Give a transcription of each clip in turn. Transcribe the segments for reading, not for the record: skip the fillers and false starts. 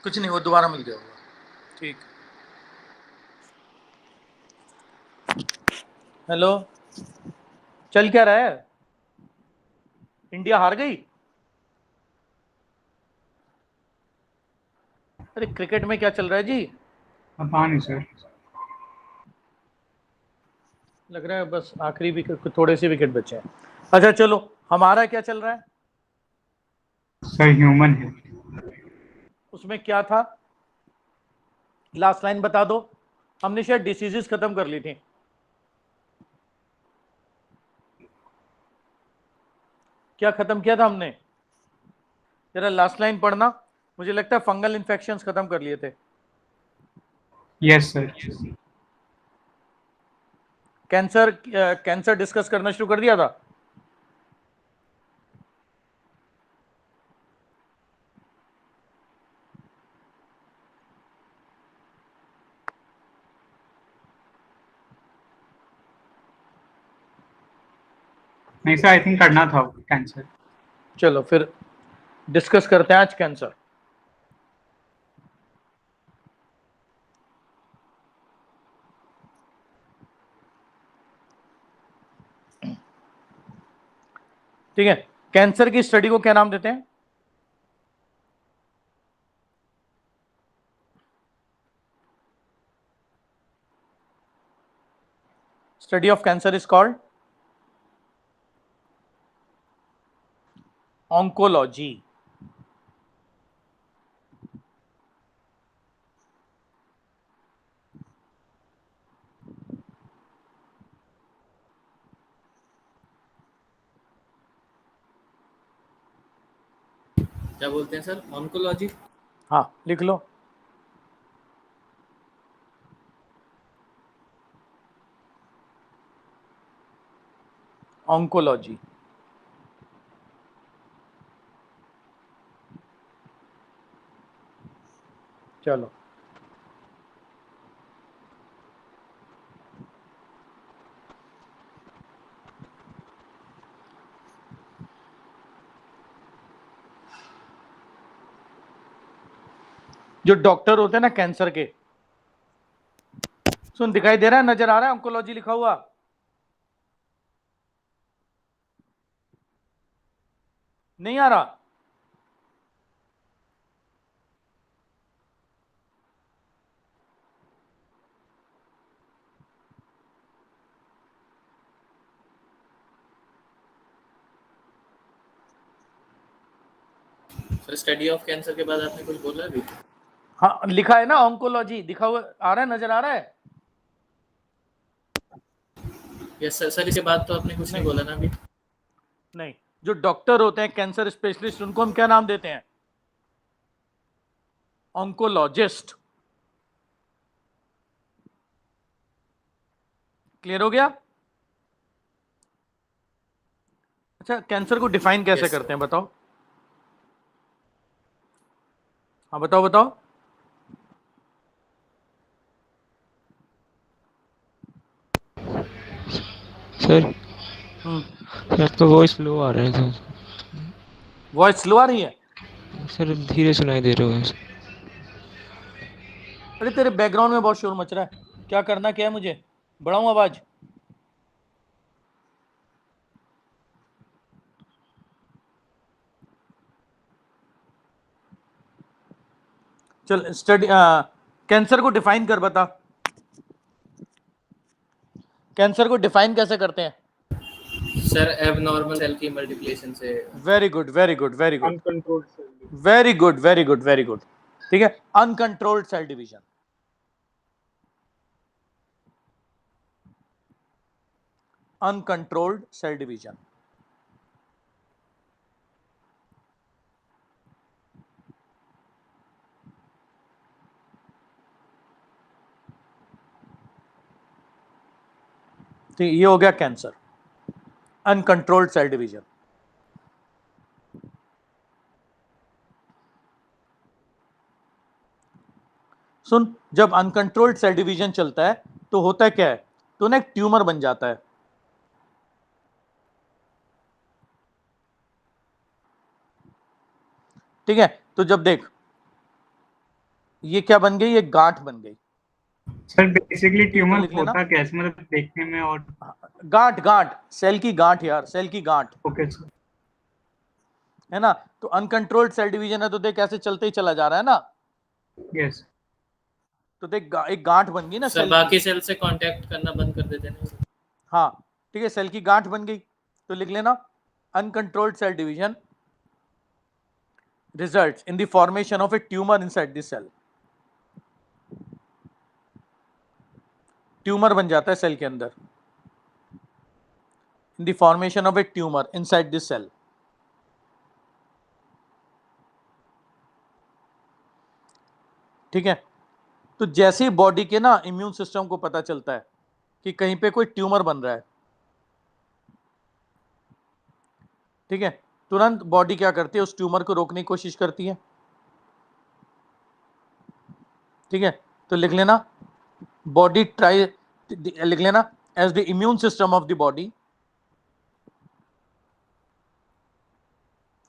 कुछ नहीं, वो दोबारा मिल गया होगा। ठीक। हेलो। चल क्या रहा है? इंडिया हार गई? अरे क्रिकेट में क्या चल रहा है जी? पता नहीं सर। लग रहा है बस आखिरी विकेट, थोड़े से विकेट बचे हैं। अच्छा चलो, हमारा क्या चल रहा है? सर ह्यूमन है। उसमें क्या था? लास्ट लाइन बता दो। हमने शायद डिसीजेस खत्म कर ली थी। क्या खत्म किया था हमने? जरा लास्ट लाइन पढ़ना। मुझे लगता है फंगल इन्फेक्शंस खत्म कर लिए थे। Yes sir. Cancer, cancer discuss करना शुरू कर दिया था। नहीं सर, आई थिंक करना था कैंसर। चलो फिर डिस्कस करते हैं आज कैंसर। ठीक है। कैंसर की स्टडी को क्या नाम देते हैं? Study of cancer is called oncology. क्या बोलते हैं सर, ऑन्कोलॉजी? हाँ लिख लो। ऑन्कोलॉजी। चलो, जो डॉक्टर होते हैं ना कैंसर के, सुन दिखाई दे रहा है, नजर आ रहा है ऑन्कोलॉजी लिखा हुआ? नहीं आ रहा? सर स्टडी ऑफ कैंसर के बाद आपने कुछ बोला अभी? हाँ लिखा है ना ऑन्कोलॉजी, दिखा हुआ आ रहा है, नजर आ रहा है? Yes sir. सर इसके बाद तो आपने कुछ नहीं नहीं बोला ना अभी? नहीं, जो डॉक्टर होते हैं कैंसर स्पेशलिस्ट, उनको हम क्या नाम देते हैं? ऑन्कोलॉजिस्ट। क्लियर हो गया? अच्छा, कैंसर को डिफाइन कैसे यस करते सर। हैं बताओ? हाँ बताओ बताओ। सर हम्म। सर आपका वॉइस लो आ रहा है वॉइस स्लो आ रही है? सर धीरे सुनाई दे रहा है। अरे तेरे बैकग्राउंड में बहुत शोर मच रहा है। क्या करना क्या है मुझे? बढ़ाऊं आवाज? चल स्टडी, कैंसर को डिफाइन कर, बता। कैंसर को डिफाइन कैसे करते हैं? सर एबनॉर्मल सेल की मल्टीप्लिकेशन से। Very good very good very good. Uncontrolled cell. वेरी गुड वेरी गुड वेरी गुड। ठीक है, uncontrolled cell division. Uncontrolled cell division. तो ये हो गया कैंसर, अनकंट्रोल्ड सेल डिवीजन। सुन, जब अनकंट्रोल्ड सेल डिवीजन चलता है तो होता है क्या है, तो ना एक ट्यूमर बन जाता है। ठीक है, तो जब देख, ये क्या बन गई, ये गांठ बन गई। सर बेसिकली ट्यूमर लिख लेना। होता कैसे, मतलब देखने में? और गांठ, गांठ, सेल की गांठ यार, सेल की गांठ, ओके सर। है ना। तो अनकंट्रोल्ड सेल डिवीजन है, तो देख कैसे चलते ही चला जा रहा है ना। यस। तो देख एक गांठ बन गई ना सर सेल की। बाकी सेल से कांटेक्ट करना बंद कर देते हैं। हाँ ठीक है, सेल की गांठ बन गई। तो लिख लेना, uncontrolled cell division results in the formation of a tumor inside the cell। Tumour बन जाता है सेल के अंदर, in the formation of a tumor inside the cell। ठीक है। तो जैसे ही बॉडी के ना इम्यून सिस्टम को पता चलता है कि कहीं पे कोई ट्यूमर बन रहा है, ठीक है, तुरंत बॉडी क्या करती है, उस ट्यूमर को रोकने की कोशिश करती है। ठीक है। तो लिख लेना, बॉडी ट्राई, लिख लेना, as the immune system of the body,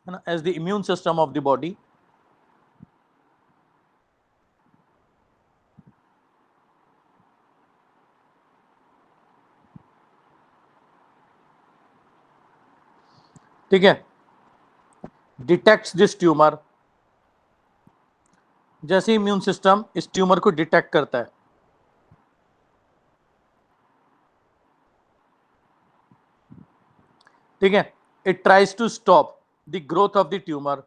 है ना, as the immune system of the body ठीक है, डिटेक्ट्स दिस ट्यूमर, जैसे इम्यून सिस्टम इस ट्यूमर को डिटेक्ट करता है, ठीक है, it tries to stop the growth of the tumor,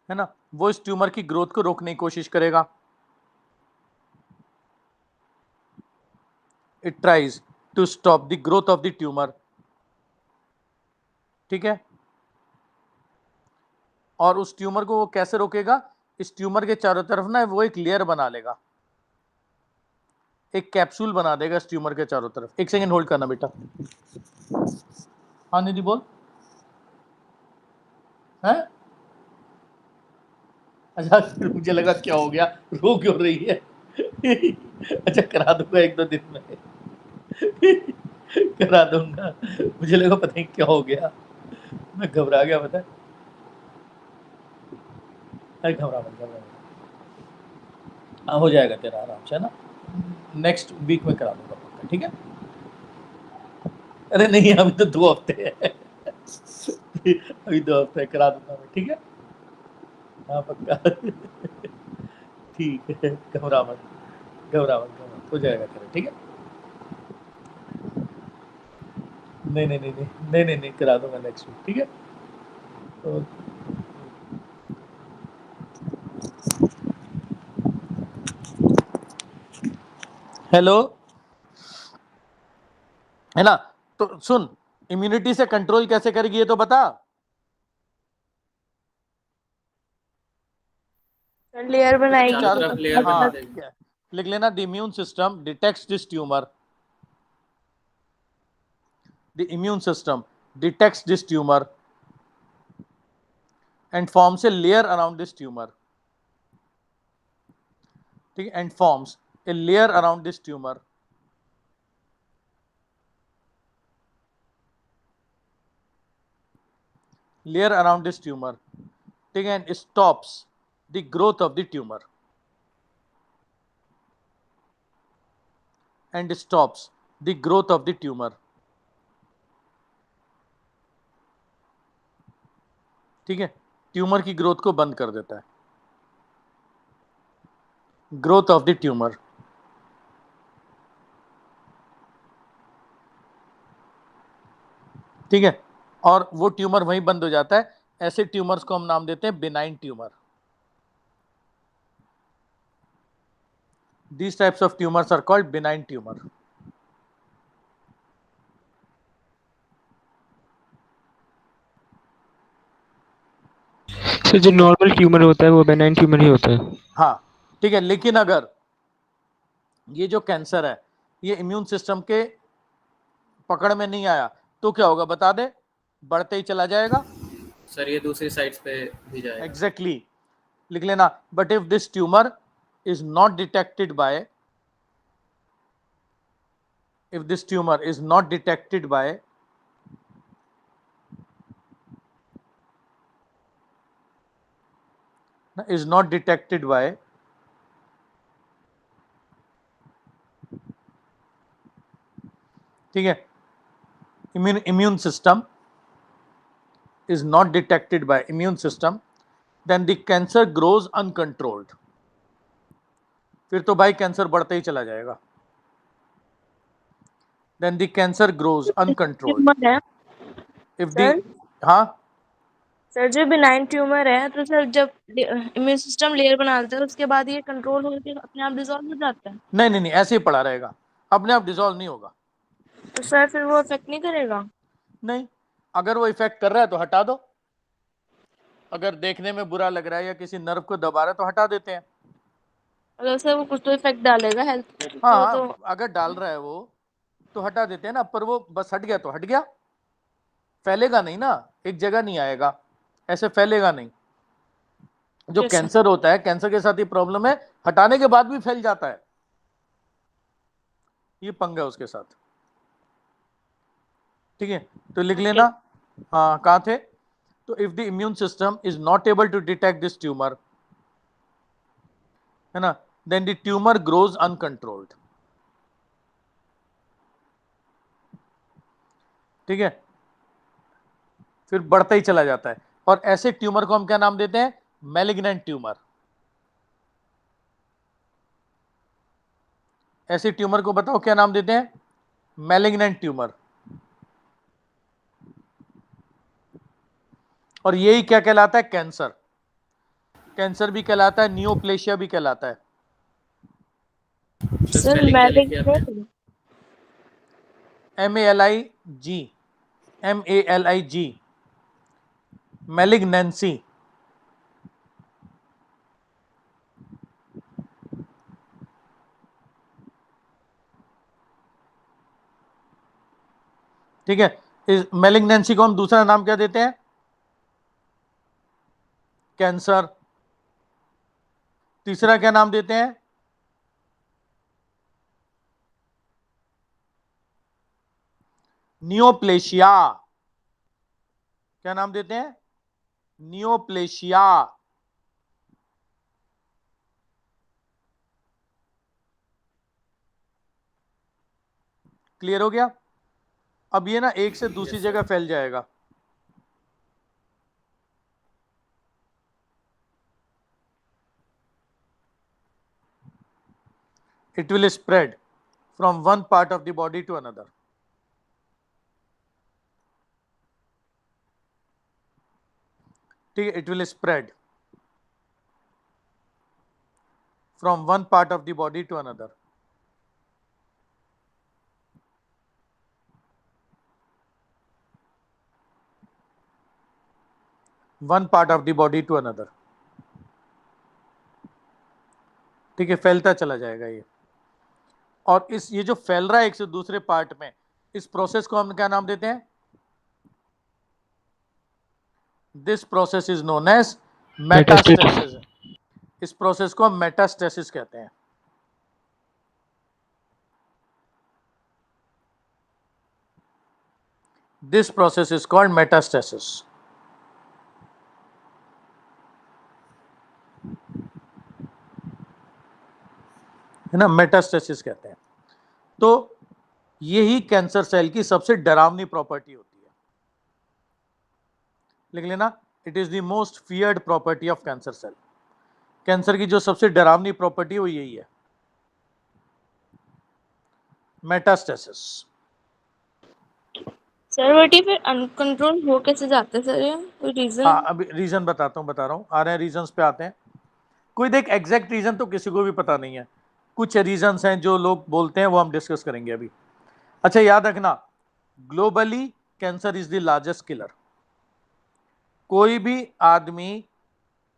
है ना, वो इस ट्यूमर की ग्रोथ को रोकने की कोशिश करेगा। It tries to stop the growth of the tumor, ठीक है। और उस ट्यूमर को वो कैसे रोकेगा, इस ट्यूमर के चारों तरफ ना वो एक लेयर बना लेगा, एक कैप्सूल बना देगा इस ट्यूमर के चारों तरफ। एक सेकंड होल्ड करना बेटा। हाँ निधि बोल। है अच्छा, मुझे लगा क्या हो गया, रो क्यों रही है। अच्छा करा दूंगा एक दो दिन में, करा दूंगा। मुझे लगा पता नहीं क्या हो गया, मैं घबरा गया, पता है। अरे घबरा मत, घबरा मत। हाँ हो जाएगा तेरा आराम से, है ना। नेक्स्ट वीक में करा दूंगा पक्का, ठीक है। अरे नहीं अभी तो 2 हफ्ते है। अभी 2 हफ्ते करा दूंगा मैं, ठीक है। हाँ पक्का। ठीक है, घबरा मत, घबरा मत, घबरा मत, हो जाएगा तेरा, ठीक है। नहीं नहीं नहीं नहीं नहीं नहीं नहीं, करा दूंगा नेक्स्ट वीक, ठीक है। ओके। हेलो, है ना। तो सुन, इम्यूनिटी से कंट्रोल कैसे करेगी ये तो बता। लेयर बनाएगी। चारों तरफ लेयर बना हाँ देगी। लिख लेना, the immune system detects this tumour, the immune system detects this tumour and forms a layer around this tumor, ठीक है, and forms a layer around this tumor, layer around this tumor, ठीक है, and stops the growth of the tumor, and stops the growth of the tumor, ठीक है, tumour की growth को बंद कर देता है, ग्रोथ ऑफ द ट्यूमर, ठीक है। और वो ट्यूमर वहीं बंद हो जाता है। ऐसे ट्यूमर्स को हम नाम देते हैं benign tumour. These types of tumors are called benign tumor। Sir जो नॉर्मल ट्यूमर होता है वो बेनाइन ट्यूमर ही होता है। हाँ ठीक है, लेकिन अगर ये जो कैंसर है ये इम्यून सिस्टम के पकड़ में नहीं आया तो क्या होगा बता दे, बढ़ते ही चला जाएगा। सर ये दूसरी साइड्स पे भी जाएगा। एग्जैक्टली लिख लेना, but if this tumour is not detected by, if this tumor is not detected by is not detected by ठीक है, immune system is not detected by immune system, then the cancer grows uncontrolled. फिर तो भाई cancer बढ़ता ही चला जाएगा. Then the cancer grows uncontrolled. Tumour है If the sir हाँ सर जो बिनाइन ट्यूमर है तो सर जब इम्यून सिस्टम लेयर बना लेता है उसके बाद ये कंट्रोल होकर अपने आप डिसॉल्व हो जाता है. नहीं ऐसे ही पड़ा रहेगा, अपने आप डिसॉल्व नहीं होगा. तो सर फिर वो इफेक्ट नहीं करेगा. नहीं, अगर वो इफेक्ट कर रहा है तो हटा दो. अगर देखने में बुरा लग रहा है या किसी नर्व को दबा रहा है तो हटा देते हैं. अगर सर वो कुछ तो इफेक्ट डालेगा हेल्थ पे तो हाँ तो अगर डाल रहा है वो तो हटा देते हैं ना. पर वो बस हट गया तो हट गया, फैलेगा नहीं ना, एक जगह नहीं आएगा, ऐसे फैलेगा नहीं. जो Yes, sir. कैंसर होता है, कैंसर के साथ ही प्रॉब्लम है, हटाने के बाद भी फैल जाता है. ये पंगा है उसके साथ. ठीक है, तो लिख लेना. हाँ कहाँ थे. तो if the immune system is not able to detect this tumor, है ना, then the tumor grows uncontrolled. ठीक है, फिर बढ़ता ही चला जाता है. और ऐसे ट्यूमर को हम क्या नाम देते हैं, मैलिग्नेंट ट्यूमर. ऐसे ट्यूमर को बताओ क्या नाम देते हैं, मैलिग्नेंट ट्यूमर. और यही क्या कहलाता है, कैंसर. कैंसर भी कहलाता है, नियोप्लेशिया भी कहलाता है. सर सर स्पेलिंग क्या लिखी है आपने? MALIG, malignancy. ठीक है, इस मैलिग्नेंसी को हम दूसरा नाम क्या देते हैं, कैंसर. तीसरा क्या नाम देते हैं, नियोप्लेशिया. क्या नाम देते हैं, नियोप्लेशिया. क्लियर हो गया. अब ये ना एक से दूसरी जगह फैल जाएगा. It will spread from one part of the body to another. ठीक है, it will spread from one part of the body to another. One part of the body to another. ठीक है, फैलता चला जाएगा ये. और ये जो फैल रहा है एक से दूसरे पार्ट में, इस प्रोसेस को हम क्या नाम देते हैं, this process is known as metastasis. इस प्रोसेस को हम मेटास्टेसिस कहते हैं. This process is called metastasis. है ना, मेटास्टेसिस कहते हैं. तो यही कैंसर सेल की सबसे डरावनी प्रॉपर्टी होती है. लिख लेना, it is the most feared property of cancer cell. Cancer की जो सबसे डरावनी प्रॉपर्टी है वो यही है, मेटास्टेसिस. सर बट ये फिर अनकंट्रोल हो कैसे जाता है सर, ये कोई रीजन. हाँ अभी रीजन बता रहा हूँ, आ रहे हैं रीजंस पे आते हैं. कोई देख एग्जैक्ट रीजन तो किसी को भी पता नहीं है, कुछ रीजंस हैं जो लोग बोलते हैं, वो हम डिस्कस करेंगे अभी. अच्छा याद रखना, globally cancer is the largest killer. कोई भी आदमी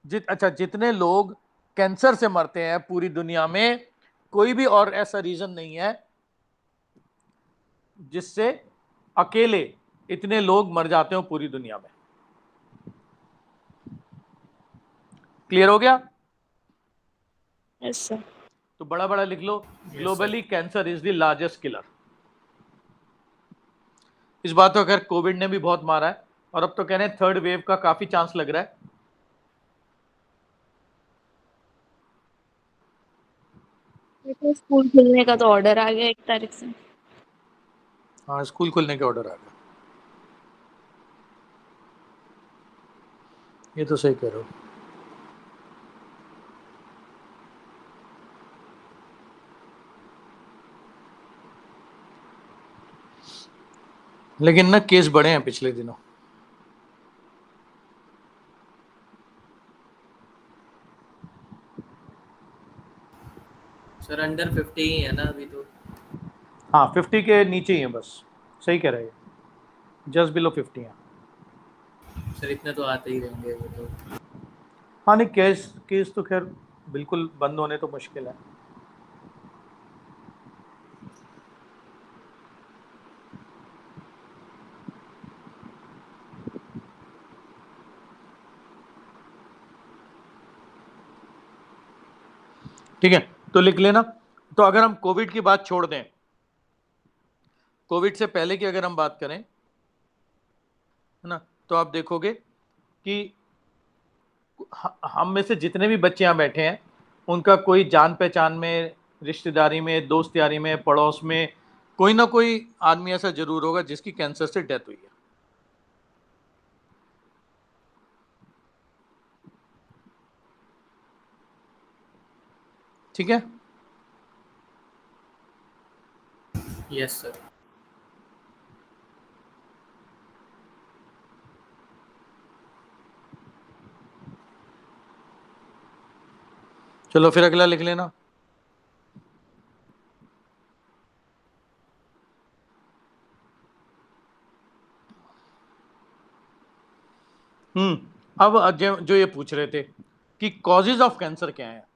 जितने लोग कैंसर से मरते हैं पूरी दुनिया में, कोई भी और ऐसा रीजन नहीं है जिससे अकेले इतने लोग मर जाते हो पूरी दुनिया में. क्लियर हो गया. Yes sir. तो बड़ा बड़ा लिख लो, globally cancer is the largest killer. इस बात को अगर कोविड ने भी बहुत मारा है, और अब तो कह रहे हैं थर्ड वेव का काफी चांस लग रहा है. देखो स्कूल खुलने का तो ऑर्डर आ गया 1 तारीख से। हाँ, स्कूल खुलने के ऑर्डर आ गए, ये तो सही कह रहे हो। लेकिन ना केस बढ़े हैं पिछले दिनों। सर अंडर 50 ही है ना अभी तो। हाँ, 50 के नीचे ही है बस, सही कह रहे हैं, जस्ट बिलो 50 है। सर इतने तो आते ही रहेंगे वो तो। हाँ नहीं, केस केस तो खैर बिल्कुल बंद होने तो मुश्किल है। ठीक है, तो लिख लेना। तो अगर हम कोविड की बात छोड़ दें, कोविड से पहले की अगर हम बात करें, है ना, तो आप देखोगे कि हम में से जितने भी बच्चे यहाँ बैठे हैं, उनका कोई जान पहचान में, रिश्तेदारी में, दोस्त यारी में, पड़ोस में कोई ना कोई आदमी ऐसा जरूर होगा जिसकी कैंसर से डेथ हुई है। ठीक है, यस सर। चलो फिर अगला लिख लेना। अब जो ये पूछ रहे थे कि कॉजेज ऑफ कैंसर क्या है,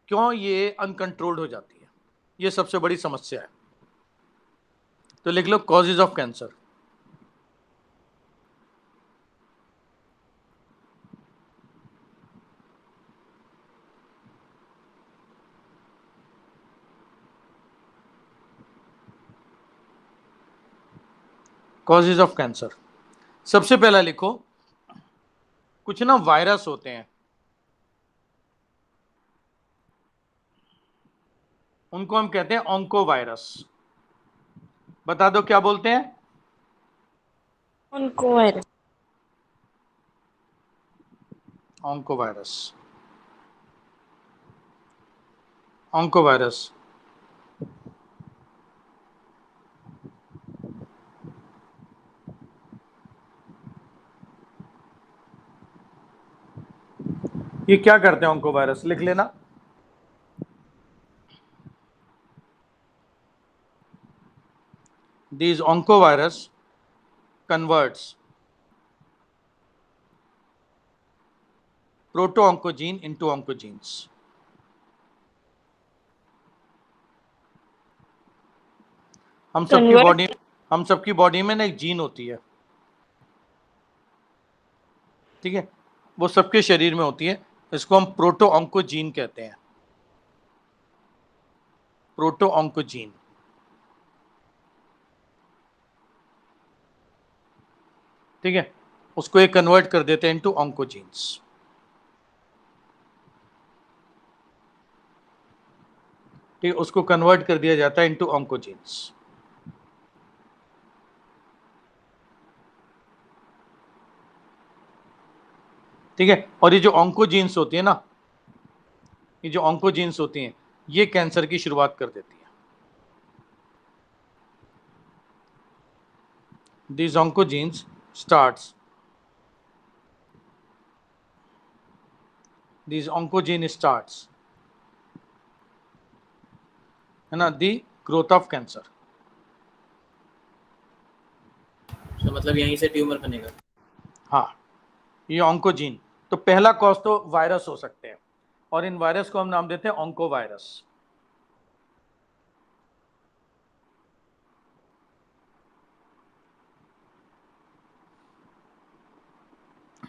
क्यों ये अनकंट्रोल्ड हो जाती है, ये सबसे बड़ी समस्या है। तो लिख लो causes of cancer. Causes of cancer, सबसे पहला लिखो, कुछ ना वायरस होते हैं, उनको हम कहते हैं ऑन्कोवायरस। बता दो क्या बोलते हैं? उनको वायरस। ऑन्कोवायरस, ऑन्कोवायरस। ये क्या करते हैं ऑन्कोवायरस, लिख लेना। These oncovirus converts proto-oncogene into oncogenes. Convert. हम सबकी बॉडी में ना एक जीन होती है, ठीक है, वो सबके शरीर में होती है, इसको हम प्रोटो-ऑन्कोजीन कहते हैं। प्रोटो-ऑन्कोजीन, ठीक है, उसको एक कन्वर्ट कर देते हैं इनटू ऑन्कोजीन्स। ठीक है, उसको कन्वर्ट कर दिया जाता है इनटू ऑन्कोजीन्स। ठीक है, और ये जो ऑन्कोजीन्स होती है ना, ये जो ऑन्कोजीन्स होती हैं, ये कैंसर की शुरुआत कर देती है। These oncogenes starts, these oncogene starts, है ना, दी ग्रोथ ऑफ कैंसर। तो मतलब यहीं से ट्यूमर बनेगा। हाँ, ये ऑन्कोजीन, तो पहला कॉज तो वायरस हो सकते हैं, और इन वायरस को हम नाम देते हैं ऑन्कोवायरस।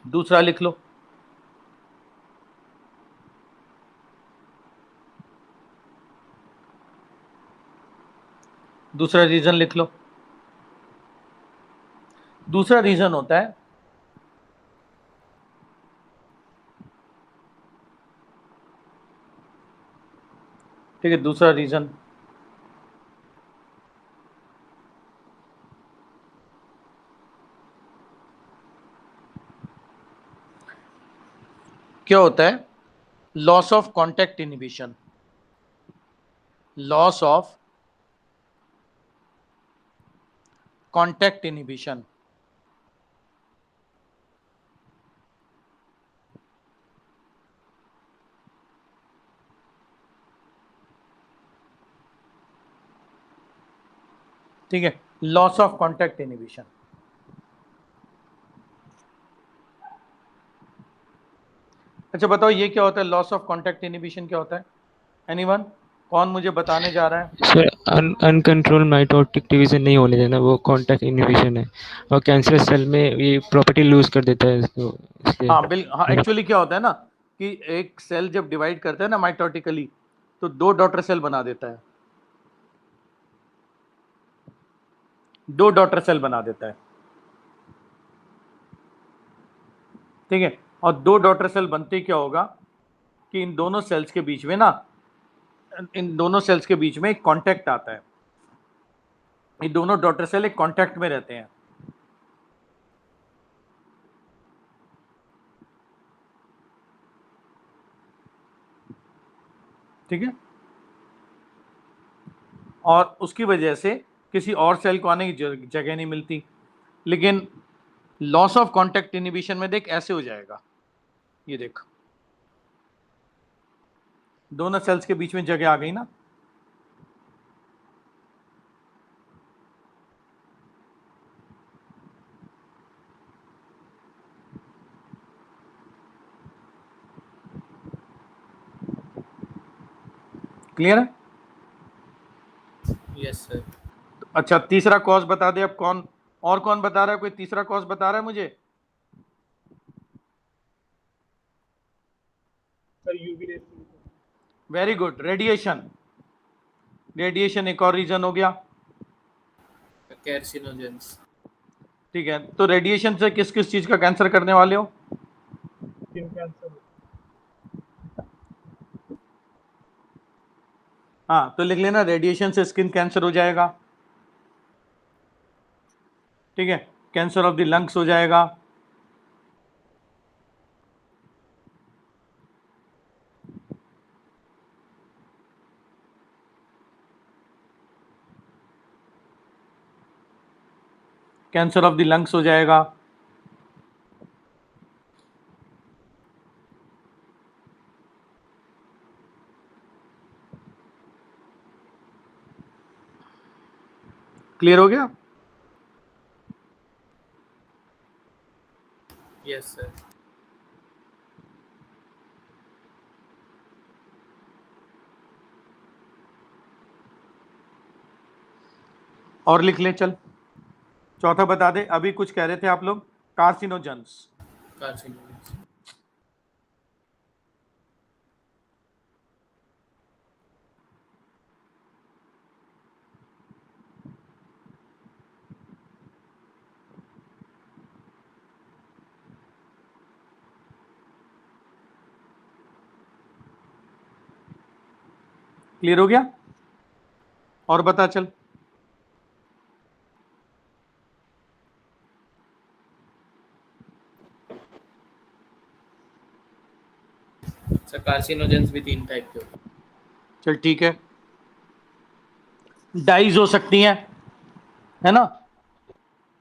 दूसरा लिख लो, दूसरा रीजन लिख लो। दूसरा रीजन होता है ठीक है, दूसरा रीजन क्या होता है? Loss of contact inhibition, loss of contact inhibition. ठीक है, लॉस ऑफ कॉन्टैक्ट इनहिबिशन। अच्छा बताओ ये क्या होता है? लॉस ऑफ कॉन्टैक्ट इनहिबिशन क्या होता है? एनीवन? कौन मुझे बताने जा रहा है? सर अनकंट्रोल माइटोटिक डिवीजन नहीं होने देना, वो कॉन्टैक्ट इनहिबिशन है, और कैंसर सेल में ये प्रॉपर्टी लूज कर देता है इसको, इसलिए हाँ हाँ, एक्चुअली क्या होता है ना कि एक सेल जब डिवाइड करता है ना माइटोटिकली, तो 2 डॉटर सेल बना देता है, 2 डॉटर सेल बना देता है। ठीक है, और 2 डॉटर सेल बनते ही क्या होगा कि इन दोनों सेल्स के बीच में ना, इन दोनों सेल्स के बीच में एक कांटेक्ट आता है, ये दोनों डॉटर सेल एक कांटेक्ट में रहते हैं। ठीक है, और उसकी वजह से किसी और सेल को आने की जगह नहीं मिलती। लेकिन लॉस ऑफ कॉन्टैक्ट इनहिबिशन में देख ऐसे हो जाएगा, ये देख दोनों सेल्स के बीच में जगह आ गई ना। क्लियर है? Yes sir. अच्छा तीसरा कॉज बता दे अब। कौन और कौन बता रहा है? कोई तीसरा कॉज बता रहा है मुझे? Very good, radiation. रेडिएशन एक और रीजन हो गया। कार्सिनोजेंस। ठीक है, तो रेडिएशन से किस किस चीज का कैंसर करने वाले हो? हाँ तो लिख लेना, रेडिएशन से स्किन कैंसर हो जाएगा। ठीक है, कैंसर ऑफ द लंग्स हो जाएगा। कैंसर ऑफ द लंग्स हो जाएगा। क्लियर हो गया? Yes sir. और लिख ले चल। चौथा बता दे, अभी कुछ कह रहे थे आप लोग, कार्सिनोजेंस। कार्सिनोजेंस। क्लियर हो गया? और बता चल। सर कार्सिनोजेंस भी 3 टाइप के होते हैं। चल ठीक है, डाइज हो सकती हैं, है ना?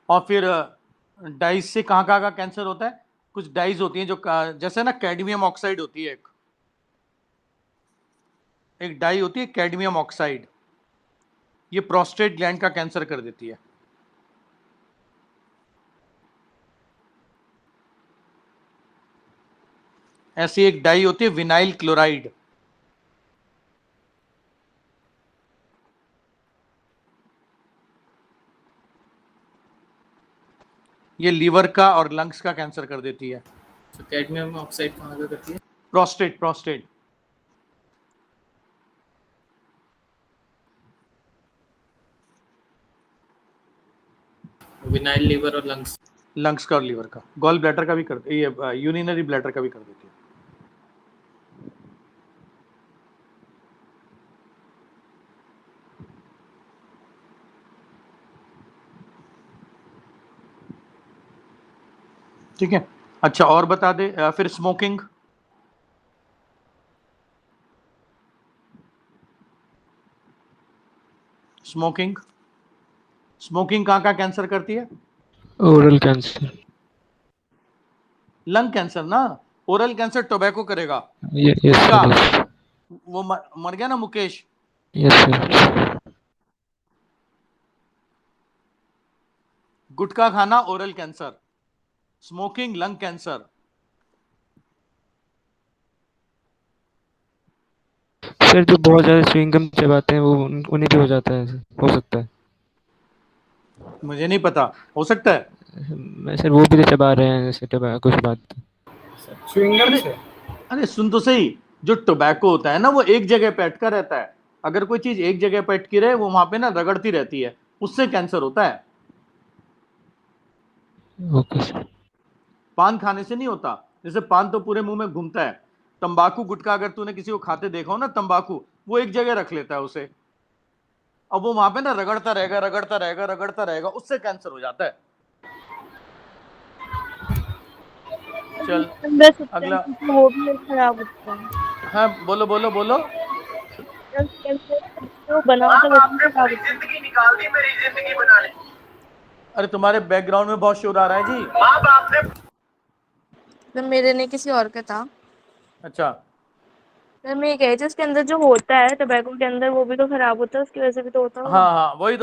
और फिर डाइज से कहाँ कहाँ का कैंसर होता है? कुछ डाइज होती हैं जो जैसे ना कैडमियम ऑक्साइड होती है, एक डाई होती है कैडमियम ऑक्साइड, ये प्रोस्टेट ग्लैंड का कैंसर कर देती है। ऐसी एक डाई होती है विनाइल क्लोराइड, ये लीवर का और लंग्स का कैंसर कर देती है। तो कैडमियम ऑक्साइड कहाँ का करती है? Prostate, prostate. विनाइल लिवर और लंग्स। लंग्स का और लीवर का, गॉल ब्लैडर का भी कर, ये यूरिनरी ब्लैडर का भी कर देती है। ठीक है, अच्छा और बता दे फिर स्मोकिंग, स्मोकिंग स्मोकिंग कहाँ कैंसर करती है? Oral cancer. लंग कैंसर ना, ओरल कैंसर टोबैको करेगा। यस गुटखा, सर, यस। वो मर गया ना मुकेश, यस सर। गुटखा खाना oral cancer, smoking lung cancer. Sir जो बहुत ज्यादा च्युइंगम चबाते हैं वो उन्हें भी हो जाता है, हो सकता है। मुझे नहीं पता, हो सकता है। मैं सर वो भी तो चबा रहे हैं जैसे टोबैको के बाद। च्युइंगम अरे से अरे सुन तो सही, जो टोबैको होता है ना वो एक जगह पे अटका रहता है, अगर कोई चीज एक जगह पे अटकी रहे वो वहां पे ना रगड़ती रहती है, उससे कैंसर होता है। Okay sir. पान खाने से नहीं होता, जैसे पान तो पूरे मुंह में घूमता है, तंबाकू गुटखा अगर तूने किसी को खाते देखा हो ना, तंबाकू वो एक जगह रख लेता है उसे, अब वो वहां पे ना रगड़ता रहेगा रगड़ता रहेगा रगड़ता रहेगा, उससे कैंसर हो जाता है। चल अंदर अगला। सब्सटेंस तो वो भी खराब होता है। हाँ बोलो बोलो बोलो। उसके अंदर जो बना होता है वो भी खराब होता है। जिंदगी निकाल दी, मेरी जिंदगी बना ली। अरे तुम्हारे बैकग्राउंड में बहुत शोर आ रहा है जी। माँ बाप ने तो मेरे नहीं किसी और का था। अच्छा, तो मैं ये कह रही थी उसके अंदर जो होता है टोबैको के अंदर वो भी तो खराब होता है, उसकी वजह से भी तो होता होगा। हाँ हाँ वही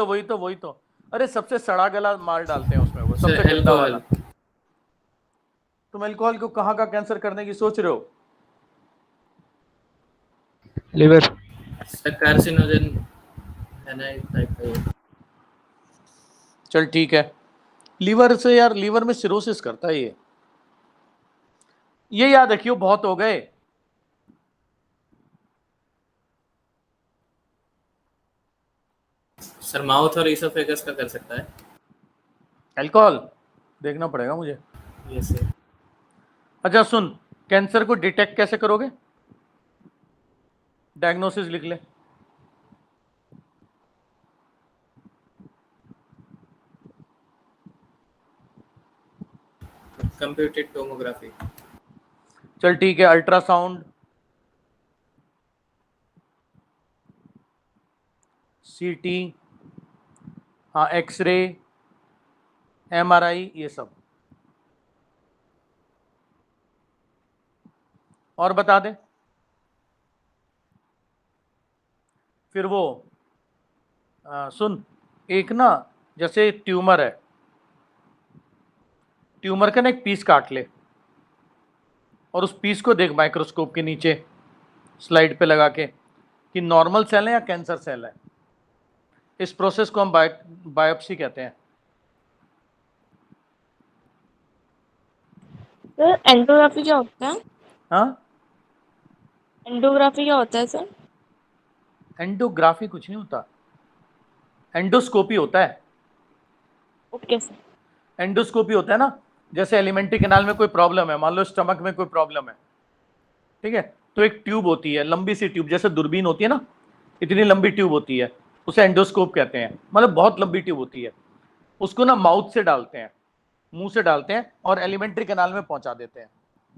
तो, अरे सबसे सड़ा गला माल डालते हैं उसमें, वो सबसे सर गंदा वाला। अल्कोहल। तुम अल्कोहल को कहाँ का कैंसर करने की सोच रहे हो? लिवर। सर कार्सिनोजन है ना एक टाइप का ये। चल ठीक है, लीवर से यार, लीवर में सिरोसिस करता है ये याद रखियो, बहुत हो गए। सर माउथ और इसोफेगस का कर सकता है। अल्कोहल देखना पड़ेगा मुझे। ये सर। अच्छा सुन, कैंसर को डिटेक्ट कैसे करोगे? डायग्नोसिस लिख ले। Computed tomography. चल ठीक है, अल्ट्रासाउंड, सीटी, हाँ एक्सरे, एमआरआई, ये सब। और बता दे फिर वो सुन, एक ना जैसे ट्यूमर है, ट्यूमर का ना एक पीस काट ले और उस पीस को देख माइक्रोस्कोप के नीचे स्लाइड पे लगा के कि नॉर्मल सेल है या कैंसर सेल है। इस प्रोसेस को हम बायोप्सी कहते हैं। सर एंडोग्राफी क्या होता है? हाँ, एंडोग्राफी क्या होता है सर? एंडोग्राफी कुछ नहीं होता, एंडोस्कोपी होता है। Okay sir. एंडोस्कोपी होता है ना, जैसे एलिमेंट्री कैनाल में कोई प्रॉब्लम है, मान लो स्टमक में कोई प्रॉब्लम है, ठीक है, तो एक ट्यूब होती है, लंबी सी ट्यूब, जैसे दूरबीन होती है ना, इतनी लंबी ट्यूब होती है, उसे एंडोस्कोप कहते हैं, मतलब बहुत लंबी ट्यूब होती है। उसको ना माउथ से डालते हैं, मुंह से डालते हैं और एलिमेंट्री कैनाल में पहुंचा देते हैं,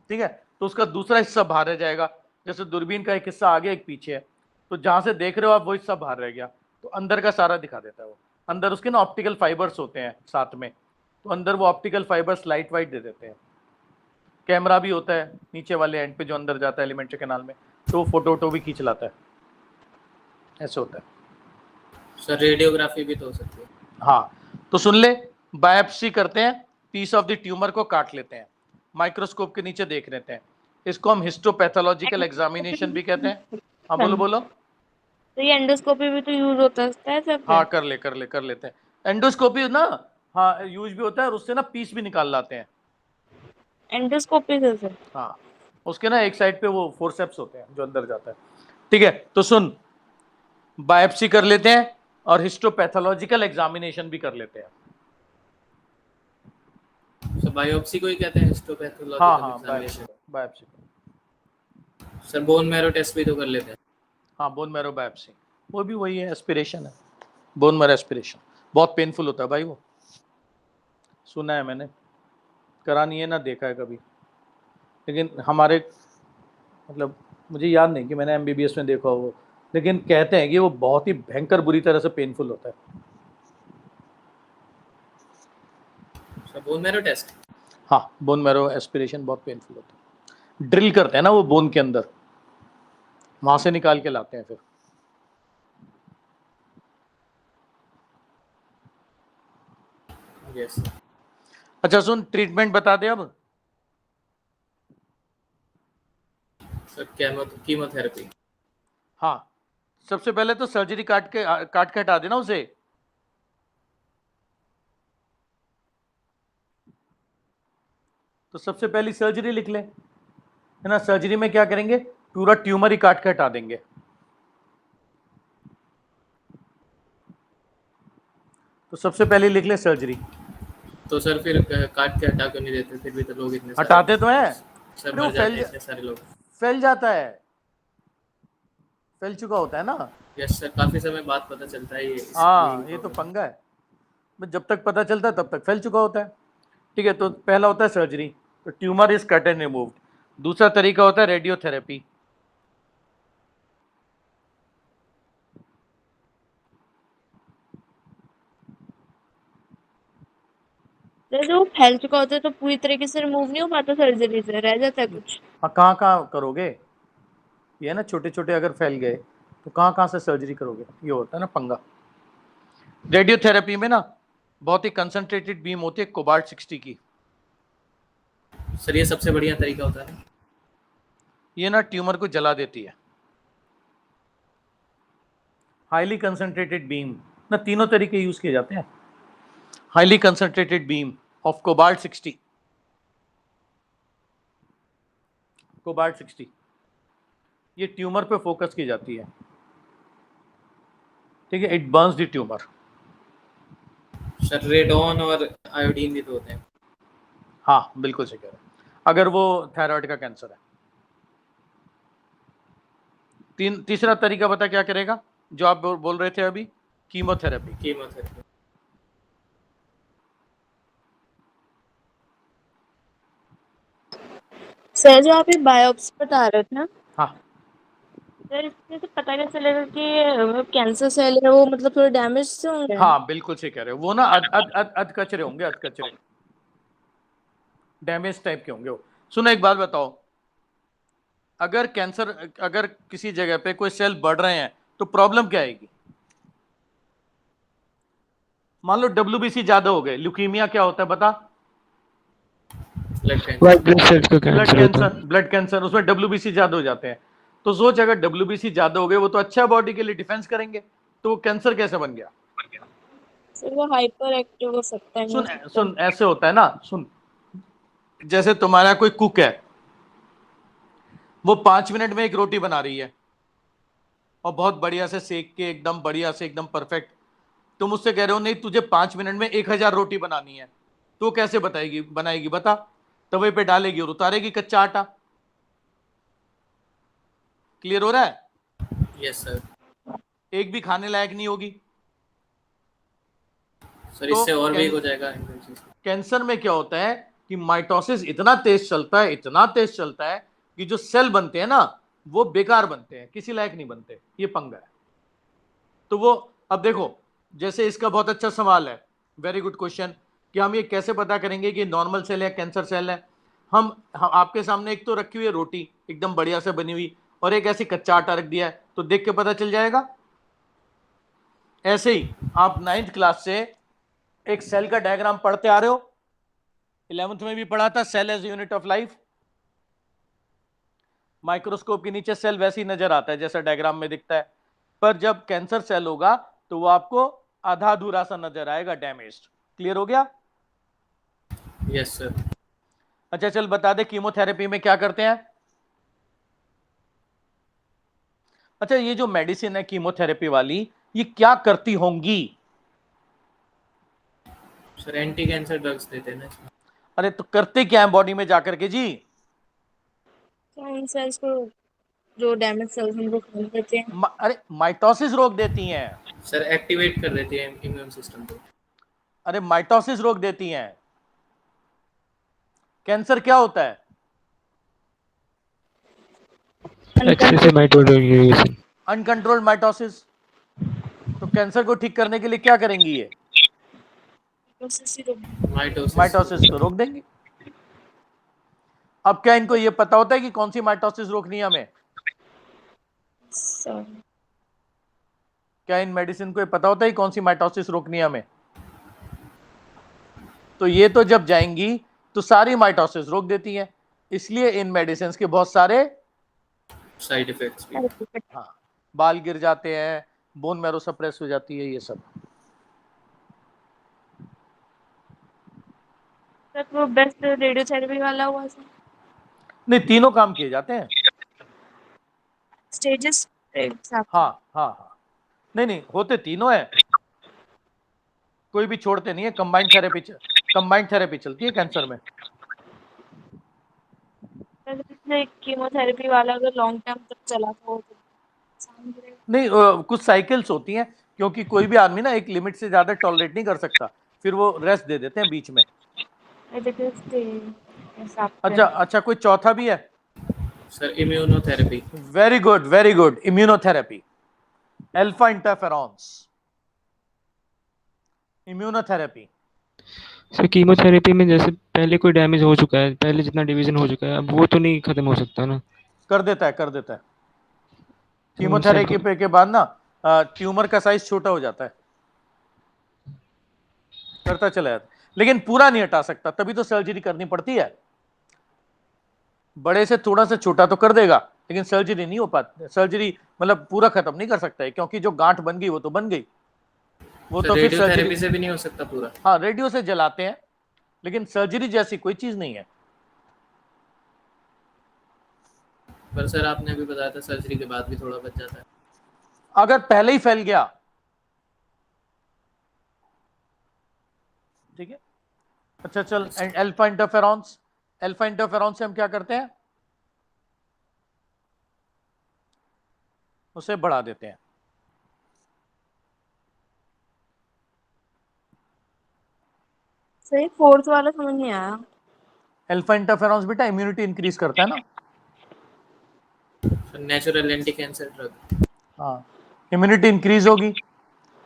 ठीक है, तो उसका दूसरा हिस्सा बाहर रह जाएगा, जैसे दूरबीन का एक हिस्सा आगे एक पीछे है, तो जहां से देख रहे हो आप वो हिस्सा बाहर रह गया, तो अंदर का सारा दिखा देता है वो। अंदर उसके ना ऑप्टिकल फाइबर्स होते हैं साथ में, तो अंदर वो ऑप्टिकल फाइबर्स लाइट वाइट दे देते हैं। कैमरा भी होता है नीचे वाले एंड पे जो अंदर जाता है एलिमेंट्री कैनाल में, तो फोटो वोटो भी खींच लाता है, ऐसे होता है। सर रेडियोग्राफी भी तो हो सकती है। हाँ, तो सुन ले, बायोप्सी करते हैं, पीस ऑफ द ट्यूमर को काट लेते हैं, माइक्रोस्कोप के नीचे देख लेते हैं, इसको हम हिस्टोपैथोलॉजिकल एग्जामिनेशन भी कहते हैं। हाँ बोलो बोलो। तो ये एंडोस्कोपी भी तो यूज होता है सर हाँ फिर? कर लेते हैं एंडोस्कोपी ना, हाँ यूज भी होता है और उससे ना पीस भी निकाल लाते हैं। एंडोस्कोपी से सर? हाँ, उसके ना एक साइड पे वो फोर्सेप्स होते हैं जो अंदर जाता है, ठीक है, तो सुन, बायोप्सी कर लेते हैं और हिस्टोपैथोलॉजिकल एग्जामिनेशन भी कर लेते हैं। सर बायोप्सी को ही कहते हैं हाँ हिस्टोपैथोलॉजिकल हाँ examination. Biopsy, sir bone marrow test भी तो कर लेते हैं। हाँ बोन मैरो बायोप्सी, वो भी वही है, एस्पिरेशन है, बोन मैरो एस्पिरेशन, बहुत पेनफुल होता है भाई वो, सुना है मैंने, करा नहीं है ना देखा है कभी, लेकिन हमारे मतलब मुझे याद नहीं कि मैंने एमबीबीएस में देखा हो, लेकिन कहते हैं कि वो बहुत ही भयंकर बुरी तरह से पेनफुल होता है। Sir bone marrow test. हाँ, बोन मैरो एस्पिरेशन बहुत पेनफुल होता है। ड्रिल करते हैं ना वो बोन के अंदर, वहां से निकाल के लाते हैं फिर। यस अच्छा सुन, ट्रीटमेंट बता दे अब। Sir chemotherapy. हाँ, सबसे पहले तो सर्जरी काट के हटा देना उसे। तो सबसे पहली सर्जरी लिख ले, है ना। सर्जरी में क्या करेंगे, पूरा ट्यूमर ही काट के हटा देंगे। तो सबसे पहले लिख ले सर्जरी। तो सर फिर काट के हटा क्यों नहीं देते, फिर भी तो लोग इतने हटाते तो हैं, सर अरे वो मर जाते हैं इतने सारे लोग। फैल जाता है, फैल चुका होता है ना। यस सर, काफी समय बाद पता चलता है ये। हाँ, ये तो पंगा है, बस जब तक पता चलता है तब तक फैल चुका होता है। ठीक है, तो पहला होता है सर्जरी, तो tumour is cut and removed. दूसरा तरीका होता है रेडियोथेरेपी। जैसे वो फैल चुका होता है तो पूरी तरीके से रिमूव नहीं हो पाता सर्जरी से, रह जाता है कुछ। हाँ, कहाँ कहाँ करोगे, ये है ना, छोटे छोटे अगर फैल गए तो कहाँ कहाँ से सर्जरी करोगे, ये होता है ना पंगा। रेडियोथेरेपी में ना बहुत ही कंसंट्रेटेड बीम होती है कोबाल्ट 60 की। सर ये सबसे बढ़िया तरीका होता है। ये ना ट्यूमर को जला देती है। हाईली कंसंट्रेटेड बीम ना, तीनों तरीके यूज किए जाते हैं। Highly concentrated beam of cobalt 60, cobalt 60 ये ट्यूमर पे फोकस की जाती है। ठीक है, it Burns the tumour. Sir radon और आयोडीन भी तो होते हैं। हाँ बिल्कुल सही कह रहे हैं, अगर वो थायराइड का कैंसर है। तीसरा तरीका बता क्या करेगा, जो आप बोल रहे थे अभी, कीमोथेरेपी। कीमोथेरेपी। सर जो आप ये बायोप्सी बता रहे थे ना, हाँ, सर इससे तो पता कैसे चलेगा कि कैंसर सेल है वो, मतलब थोड़े डैमेज से होंगे? हाँ बिल्कुल सही कह रहे हो, वो ना अध कचरे होंगे, अध कचरे डैमेज टाइप के होंगे वो। सुनो एक बात बताओ, अगर कैंसर, अगर किसी जगह पे कोई सेल बढ़ रहे हैं तो प्रॉब्लम क्या आएगी। मान लो WBC ज्यादा हो गए, ल्यूकीमिया क्या होता है बता, blood cancer. White blood cells का कैंसर होता है। ब्लड कैंसर, उसमें WBC ज्यादा हो जाते हैं। तो सोच, अगर WBC ज्यादा हो गए, वो तो अच्छा बॉडी के लिए डिफेंस करेंगे, तो वो कैंसर कैसे बन गया। सर वो हाइपर एक्टिव हो सकता है। सुन ऐसे होता है ना, सुन, जैसे तुम्हारा कोई कुक है, वो 5 मिनट में एक रोटी बना रही है और बहुत बढ़िया से सेक के, एकदम बढ़िया से, एकदम परफेक्ट। तुम उससे कह रहे हो नहीं तुझे 5 मिनट में 1000 रोटी बनानी है, तो कैसे बनाएगी बता। तवे पे डालेगी और उतारेगी कच्चा आटा। क्लियर हो रहा है। Yes sir. एक भी खाने लायक नहीं होगी। सर तो इससे और भी हो जाएगा। कैंसर में क्या होता है कि माइटोसिस इतना तेज चलता है, इतना तेज चलता है कि जो सेल बनते हैं ना, वो बेकार बनते हैं, किसी लायक नहीं बनते। ये पंगा है। तो वो, अब देखो, जैसे इसका बहुत अच्छा सवाल है, वेरी गुड क्वेश्चन, कि हम ये कैसे पता करेंगे कि नॉर्मल सेल है, कैंसर सेल है। हम आपके सामने एक तो रखी हुई है रोटी एकदम बढ़िया से बनी हुई, और एक ऐसी कच्चा आटा रख दिया है, तो देख के पता चल जाएगा। ऐसे ही आप 9th क्लास से एक सेल का डायग्राम पढ़ते आ रहे हो, 11th में भी पढ़ा था, cell as unit of life. Microscope के नीचे सेल वैसे ही नजर आता है जैसा डायग्राम में दिखता है, पर जब कैंसर सेल होगा तो वो आपको आधा अधूरा सा नजर आएगा, डैमेज्ड। क्लियर हो गया। Yes sir. अच्छा चल बता दे, कीमोथेरेपी में क्या करते हैं। अच्छा, ये जो मेडिसिन है कीमोथेरेपी वाली, ये क्या करती होंगी। सर एंटी कैंसर ड्रग्स देते हैं ना इसमें। अरे तो करते क्या है बॉडी में जाकर के जी। तो उन सेल्स को, जो डैमेज सेल्स उनको खत्म करते हैं। अरे माइटोसिस रोक देती हैं। सर एक्टिवेट कर देती है इम्यून सिस्टम को। अरे माइटोसिस रोक देती हैं। कैंसर क्या होता है? excessive mitotic inhibition. Uncontrolled mitosis. तो कैंसर को ठीक करने के लिए क्या करेंगी ये? माइटोसिस को रोक देंगे। अब क्या इनको ये पता होता है कि कौन सी माइटोसिस रोकनी है हमें? क्या इन मेडिसिन को ये पता होता है कि कौन सी माइटोसिस रोकनी है हमें? तो ये तो जब जाएंगी तो सारी माइटोसिस रोक देती हैं, इसलिए इन मेडिसिन के बहुत सारे साइड इफेक्ट्स भी। हाँ, बाल गिर जाते हैं, बोन मैरो सप्रेस हो जाती है, ये सब। सर वो बेस्ट रेडियोथेरेपी वाला हुआ सर, नहीं, तीनों काम किए जाते हैं। स्टेजेस हाँ हाँ हाँ, नहीं होते तीनों हैं, कोई भी छोड़ते नहीं है। कंबाइंड थेरेपी चलती है कैंसर में। कीमोथेरेपी वाला अगर लॉन्ग टर्म तक चला तो नहीं, कुछ साइकिल्स होती हैं, क्योंकि कोई भी आदमी ना एक लिमिट से ज्यादा टॉलरेट नहीं कर सकता, फिर वो रेस्ट दे देते हैं बीच में। अच्छा, कोई चौथा भी है? Sir immunotherapy. Very good, immunotherapy, alpha interferons, immunotherapy. Sir chemotherapy में जैसे पहले कोई डैमेज हो चुका है, पहले जितना डिवीजन हो चुका है, अब वो तो नहीं खत्म हो सकता ना? कर देता है। तो कीमोथेरेपी के बाद ना ट्यूमर का साइज छोटा हो जाता है, करता चला जाता है, लेकिन पूरा नहीं हटा सकता, तभी तो सर्जरी करनी पड़ती है। बड़े से थोड़ा सा छोटा तो कर देगा, लेकिन सर्जरी नहीं हो पाती। सर्जरी मतलब पूरा खत्म नहीं कर सकता है, क्योंकि जो गांठ बन गई वो तो बन गई, वो तो फिर रेडियोथेरेपी सर्जरी से भी नहीं हो सकता पूरा। हाँ, रेडियो से जलाते हैं, लेकिन सर्जरी जैसी कोई चीज नहीं है। पर सर आपने अभी बताया था सर्जरी के बाद भी थोड़ा बच जाता है। अगर पहले ही फैल गया, ठीक है। अच्छा चल, अल्फा इंटरफेरॉन्स से हम क्या करते हैं? उसे बढ़ा देते हैं। सही, फोर्थ वाला समझ नहीं आया। अल्फा इंटरफेरॉन्स बेटा इम्यूनिटी इंक्रीज करता है ना। Natural anti cancer drug. हाँ, इम्यूनिटी इंक्रीज होगी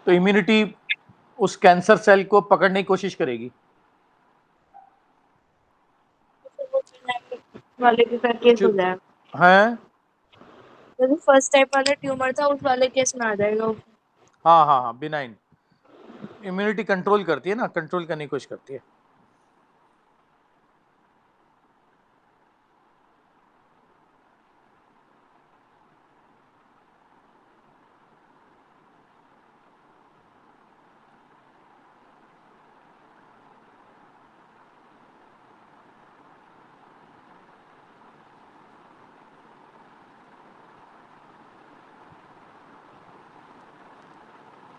तो इम्यूनिटी उस कैंसर सेल को पकड़ने की कोशिश करेगी। वाले के साथ केस हो जाएगा। हैं? जैसे फर्स्ट टाइप वाला ट्यूमर था, उस वाले केस में आ जाएगा वो। हाँ, बिनाइन। इम्यूनिटी कंट्रोल करती है ना, कंट्रोल करने की कोशिश करती है।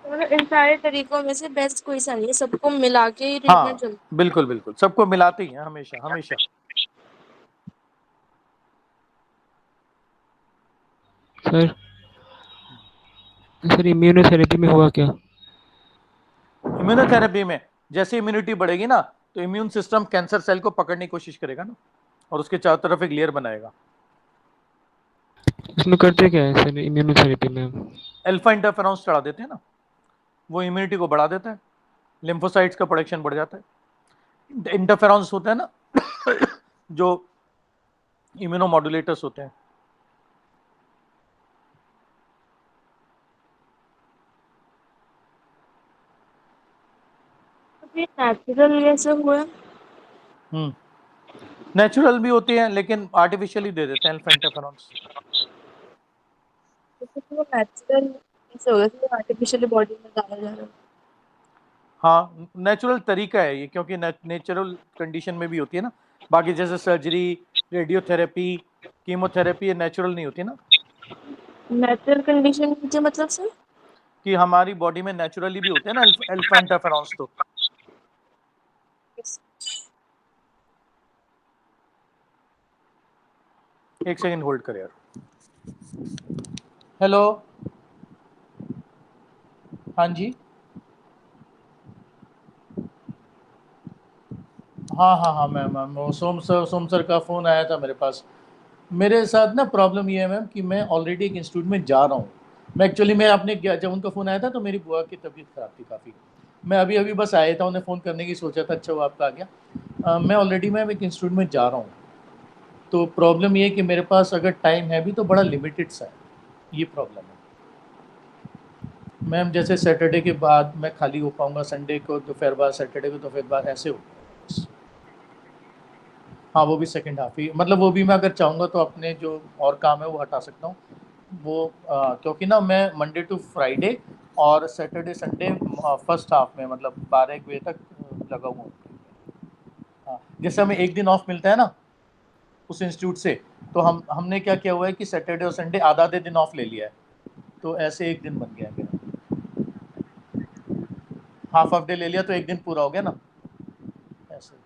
मतलब इन सारे तरीकों में से बेस्ट कोई सा नहीं है, सबको मिला के ही ट्रीटमेंट हाँ, चलता बिल्कुल, सबको मिलाते ही हैं हमेशा। सर इम्यूनोथेरेपी में हुआ क्या? इम्यूनोथेरेपी में जैसे इम्यूनिटी बढ़ेगी ना, तो इम्यून सिस्टम कैंसर सेल को पकड़ने की कोशिश करेगा ना, और उसके चारों तरफ एक लेयर बनाएगा। इसमें करते क्या है सर इम्यूनोथेरेपी में? अल्फा इंटरफेरॉन्स चढ़ा देते हैं ना, वो इम्यूनिटी को बढ़ा देता है, लिम्फोसाइट्स का प्रोडक्शन बढ़ जाता है। इंटरफेरॉन्स होते हैं ना जो इम्यूनोमॉड्यूलेटर्स होते हैं। नेचुरल कैसे हुआ? नेचुरल भी होती हैं, लेकिन आर्टिफिशियली दे देते हैं अल्फा इंटरफेरॉन्स। नेचुरल कैसे होगा, तो आर्टिफिशियली बॉडी में डाला जा रहा है। हाँ, नेचुरल तरीका है ये, क्योंकि नेचुरल कंडीशन में भी होती है ना। बाकी जैसे सर्जरी, रेडियोथेरेपी, कीमोथेरेपी, ये नेचुरल नहीं होती ना, नेचुरल कंडीशन मुझे मतलब सर कि हमारी बॉडी में नेचुरली भी होते हैं ना अल्फा इंटरफेरॉन्स। तो एक सेकंड होल्ड कर यार। हेलो, हाँ जी, हाँ हाँ हाँ मैम, वो सोम सर का फ़ोन आया था मेरे पास। मेरे साथ ना प्रॉब्लम ये है मैम कि मैं ऑलरेडी एक इंस्टीट्यूट में जा रहा हूँ। मैं एक्चुअली मैं आपने जब उनका फ़ोन आया था तो मेरी बुआ की तबीयत ख़राब थी काफ़ी। मैं अभी बस आया था, उन्हें फ़ोन करने की सोचा था, अच्छा वो आपका आ गया। मैं ऑलरेडी मैम एक इंस्टीट्यूट में जा रहा हूँ। तो प्रॉब्लम ये है कि मेरे पास अगर टाइम है भी तो बड़ा लिमिटेड सा है, ये प्रॉब्लम है। मैम जैसे सैटरडे के बाद मैं खाली हो पाऊँगा, संडे को दोपहर बाद, सैटरडे को दोपहर बाद, ऐसे हो। हाँ, वो भी सेकंड हाफ ही, मतलब वो भी मैं अगर चाहूँगा तो अपने जो और काम है वो हटा सकता हूँ। वो क्योंकि ना मैं मंडे टू फ्राइडे और सैटरडे संडे फर्स्ट हाफ में मतलब 12-1 बजे तक लगा हुआ हूँ। हाँ, जैसे हमें एक दिन ऑफ मिलता है ना उस इंस्टीट्यूट से, तो हमने क्या किया हुआ है कि सैटरडे और संडे आधा-आधे दिन ऑफ ले लिया है। तो ऐसे एक दिन बन गया है मेरा। हाफ डे ले लिया तो एक दिन पूरा हो गया ना, ऐसे।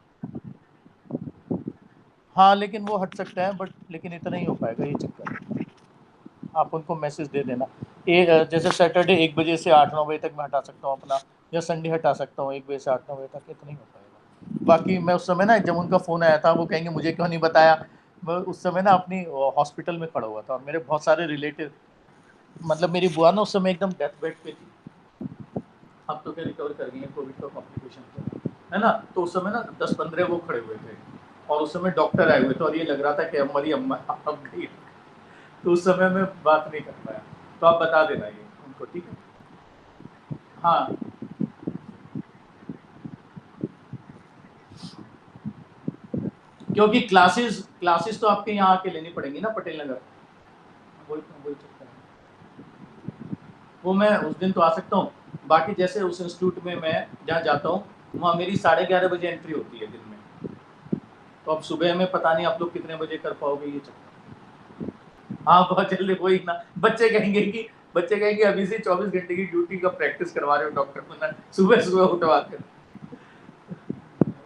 हाँ, लेकिन वो हट सकता है बट लेकिन इतना ही हो पाएगा, ये चक्कर है। आप उनको मैसेज दे देना। जैसे सैटरडे 1 बजे से 8-9 बजे तक मैं हटा सकता हूँ अपना, या संडे हटा सकता हूँ 1 बजे से 8-9 बजे तक, इतना ही हो पाएगा। बाकी मैं उस समय ना जब उनका फ़ोन आया था वो कहेंगे मुझे क्यों नहीं बताया? मैं उस समय ना अपनी हॉस्पिटल में खड़ा हुआ था और मेरे बहुत सारे रिलेटिव, मतलब मेरी बुआ ना उस समय एकदम डेथ बेड पे थी। अब तो क्या रिकवर कर गई है, कोविड का कॉम्प्लिकेशन था, है ना? तो उस समय ना 10-15 वो खड़े हुए थे और उस समय डॉक्टर आए हुए थे और ये लग रहा था कि हमारी अम्मा अब गई। तो उस समय मैं बात नहीं कर पाया। तो आप बता देना ये उनको, ठीक है? हाँ, क्योंकि क्लासेस तो आपके यहाँ आके लेनी पड़ेंगी ना पटेल नगर। वही चक्कर है। वो मैं उस दिन तो आ सकता हूँ। बाकी जैसे उस इंस्टीट्यूट में मैं जहाँ जाता हूँ वहाँ मेरी 11:30 बजे एंट्री होती है दिन में। तो अब सुबह में पता नहीं आप लोग कितने बजे कर पाओगे, ये चक्कर। हाँ, बहुत जल्दी, वही ना। बच्चे कहेंगे अभी से 24 घंटे की ड्यूटी का प्रैक्टिस करवा रहे हो डॉक्टर को ना, सुबह उठवा कर।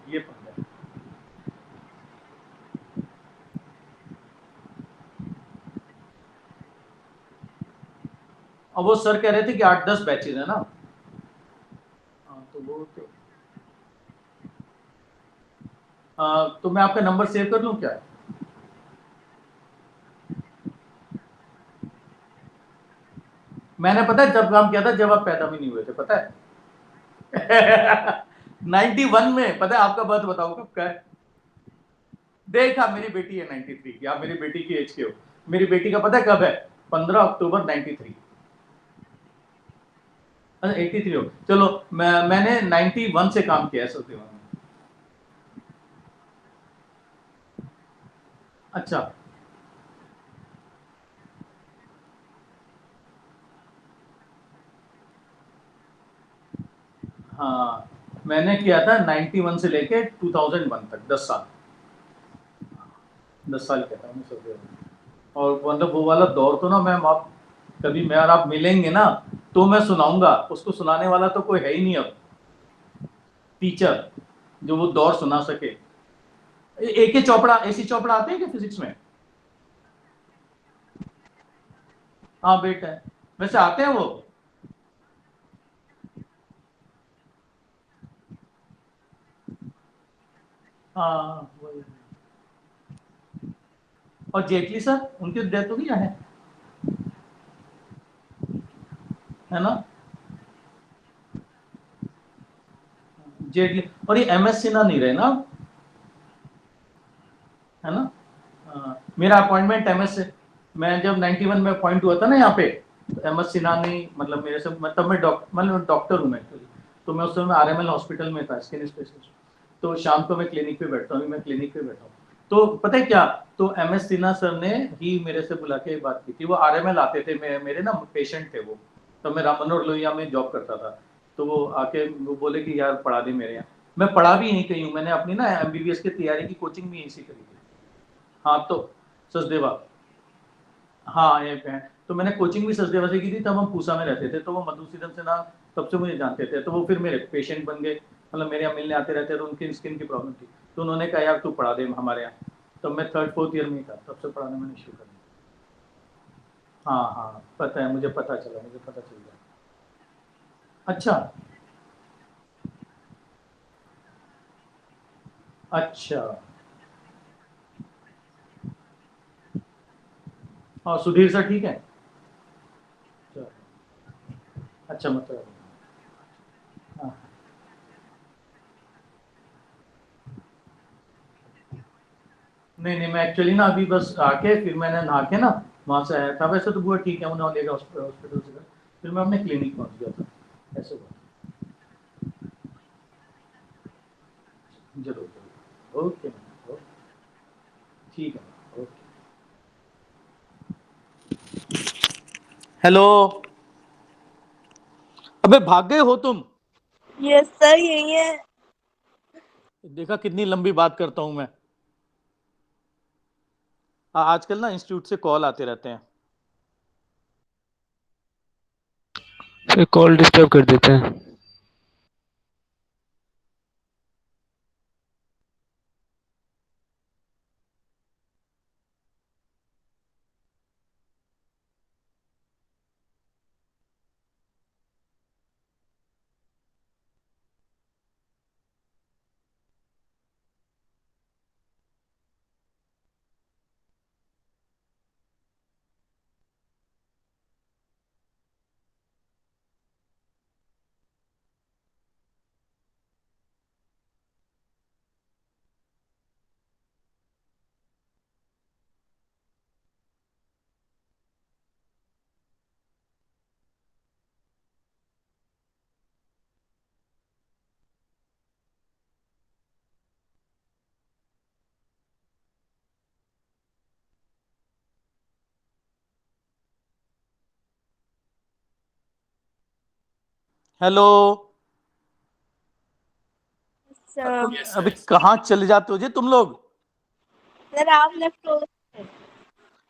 ये पंगा है। और वो सर कह रहे थे कि 8-10 बैचेज है ना। हाँ, तो वो तो मैं आपका नंबर सेव कर लूँ क्या? मैंने पता है जब काम किया था जब आप पैदा भी नहीं हुए थे, पता है? 91 में, पता है आपका बर्थ बताओ कब का है? देखा, मेरी बेटी है 93 की, आप मेरी बेटी की एज के हो। मेरी बेटी का पता है कब है? 15 अक्टूबर 93। अच्छा 83 हो, चलो मैंने 91 से काम किया है सत्यवान में। अच्छा, हाँ, मैंने किया था 91 से लेके 2001 तक, 10 साल। 10 साल किया था मैंने सत्यवान में। और मतलब वो वाला दौर तो ना मैम, आप कभी मैं और आप मिलेंगे ना तो मैं सुनाऊंगा, उसको सुनाने वाला तो कोई है ही नहीं अब, टीचर जो वो दौर सुना सके। ए के चोपड़ा, एसी चोपड़ा आते हैं क्या फिजिक्स में? हाँ बेटा है, वैसे आते हैं वो। हाँ वही। और जेटली सर, उनकी डेथ हो गई है ना? जेटली, और ये MS सिन्हा नहीं रहे ना, है ना? मेरा अपॉइंटमेंट MS से, मैं जब 91 में अपॉइंट हुआ था ना यहाँ पे, तो MS सिन्हा ने मतलब मेरे से, मतलब मैं डॉक्टर हूँ मैं एक्चुअली। तो मैं उस समय RML हॉस्पिटल में था, स्किन स्पेशलिस्ट। तो शाम को मैं क्लिनिक पे बैठता हूँ, मैं क्लिनिक पे बैठा हूँ। तो पता है क्या, तो MS सिन्हा सर ने ही मेरे से बुला के बात की थी। वो RML आते थे, मेरे ना पेशेंट थे वो। तो मैं राम मनोहर लोहिया में जॉब करता था। तो वो आके वो बोले कि यार पढ़ा दे मेरे यहाँ। मैं पढ़ा भी यहीं कहीं हूँ, मैंने अपनी ना MBBS की तैयारी की कोचिंग भी यहीं से करी थी। हाँ, तो सचदेवा। हाँ, एक है। तो मैंने कोचिंग भी सचदेवा से की थी, तब हम पूसा में रहते थे। तो वो मधुसूदन सिन्हा तब से मुझे जानते थे, तो वो फिर मेरे पेशेंट बन गए, मतलब मेरे यहाँ मिलने आते रहते थे। उनकी स्किन की प्रॉब्लम थी, तो उन्होंने कहा यार तू पढ़ा दे हमारे यहाँ। तब मैं 3rd-4th ईयर में ही था, तब से पढ़ाना मैंने शुरू कर दिया। हाँ हाँ, पता है, मुझे पता चल गया। अच्छा, अच्छा, और सुधीर सर ठीक है? चलो, अच्छा मतलब हाँ। नहीं मैं एक्चुअली ना अभी बस आके फिर मैंने नहा के ना वहाँ से आया था। वैसे तो बुआ ठीक है, उन्हें ले गया हॉस्पिटल से, फिर मैं अपने क्लिनिक पहुँच गया था, ऐसे हुआ। जरूर जरूर, ओके ओके, ठीक है, ओके। हेलो, अबे भाग गए हो तुम? यस सर, यही है। देखा कितनी लंबी बात करता हूं मैं। आजकल ना इंस्टीट्यूट से कॉल आते रहते हैं। फिर कॉल डिस्टर्ब कर देते हैं। हेलो, सर, अभी कहाँ चले जाते हो जी तुम लोग? सर आप लेफ्ट हो।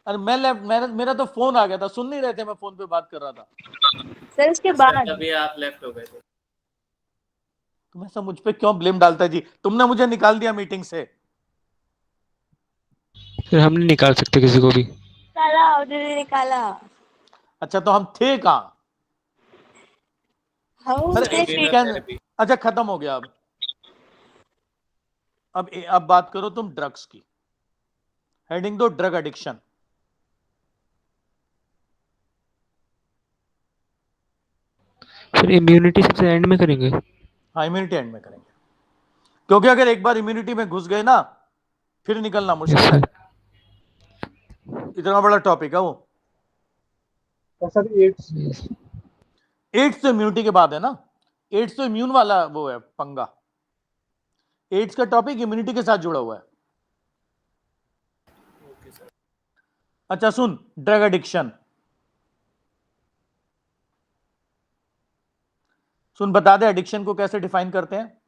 अरे मैं मेरा तो फोन आ गया था, सुन नहीं रहे थे, मैं फोन पे बात कर रहा था। सर इसके सर बाद तभी आप लेफ्ट हो गए थे। तुम ऐसा मुझ पे क्यों ब्लेम डालता है जी? तुमने मुझे निकाल दिया मीटिंग से। फिर हम नहीं निकाल सकते किसी को भी। निकाला, ऑलरेडी निकाला। अच्छा तो हम थे कहाँ? हम अरे थे रेगुलर क्या, थेरेपी। अच्छा खत्म हो गया अब। अब बात करो तुम ड्रग्स की। हेडिंग दो ड्रग एडिक्शन। फिर इम्यूनिटी सबसे एंड में करेंगे। हाँ इम्यूनिटी एंड में करेंगे, क्योंकि अगर एक बार इम्यूनिटी में घुस गए ना फिर निकलना यस मुश्किल है। सर। इतना बड़ा टॉपिक है वो। यस। एड्स तो इम्यूनिटी के बाद है ना, एड्स तो इम्यून वाला वो है पंगा। एड्स का टॉपिक इम्यूनिटी के साथ जुड़ा हुआ है। Okay sir. अच्छा सुन, ड्रग एडिक्शन सुन, बता दे एडिक्शन को कैसे डिफाइन करते हैं।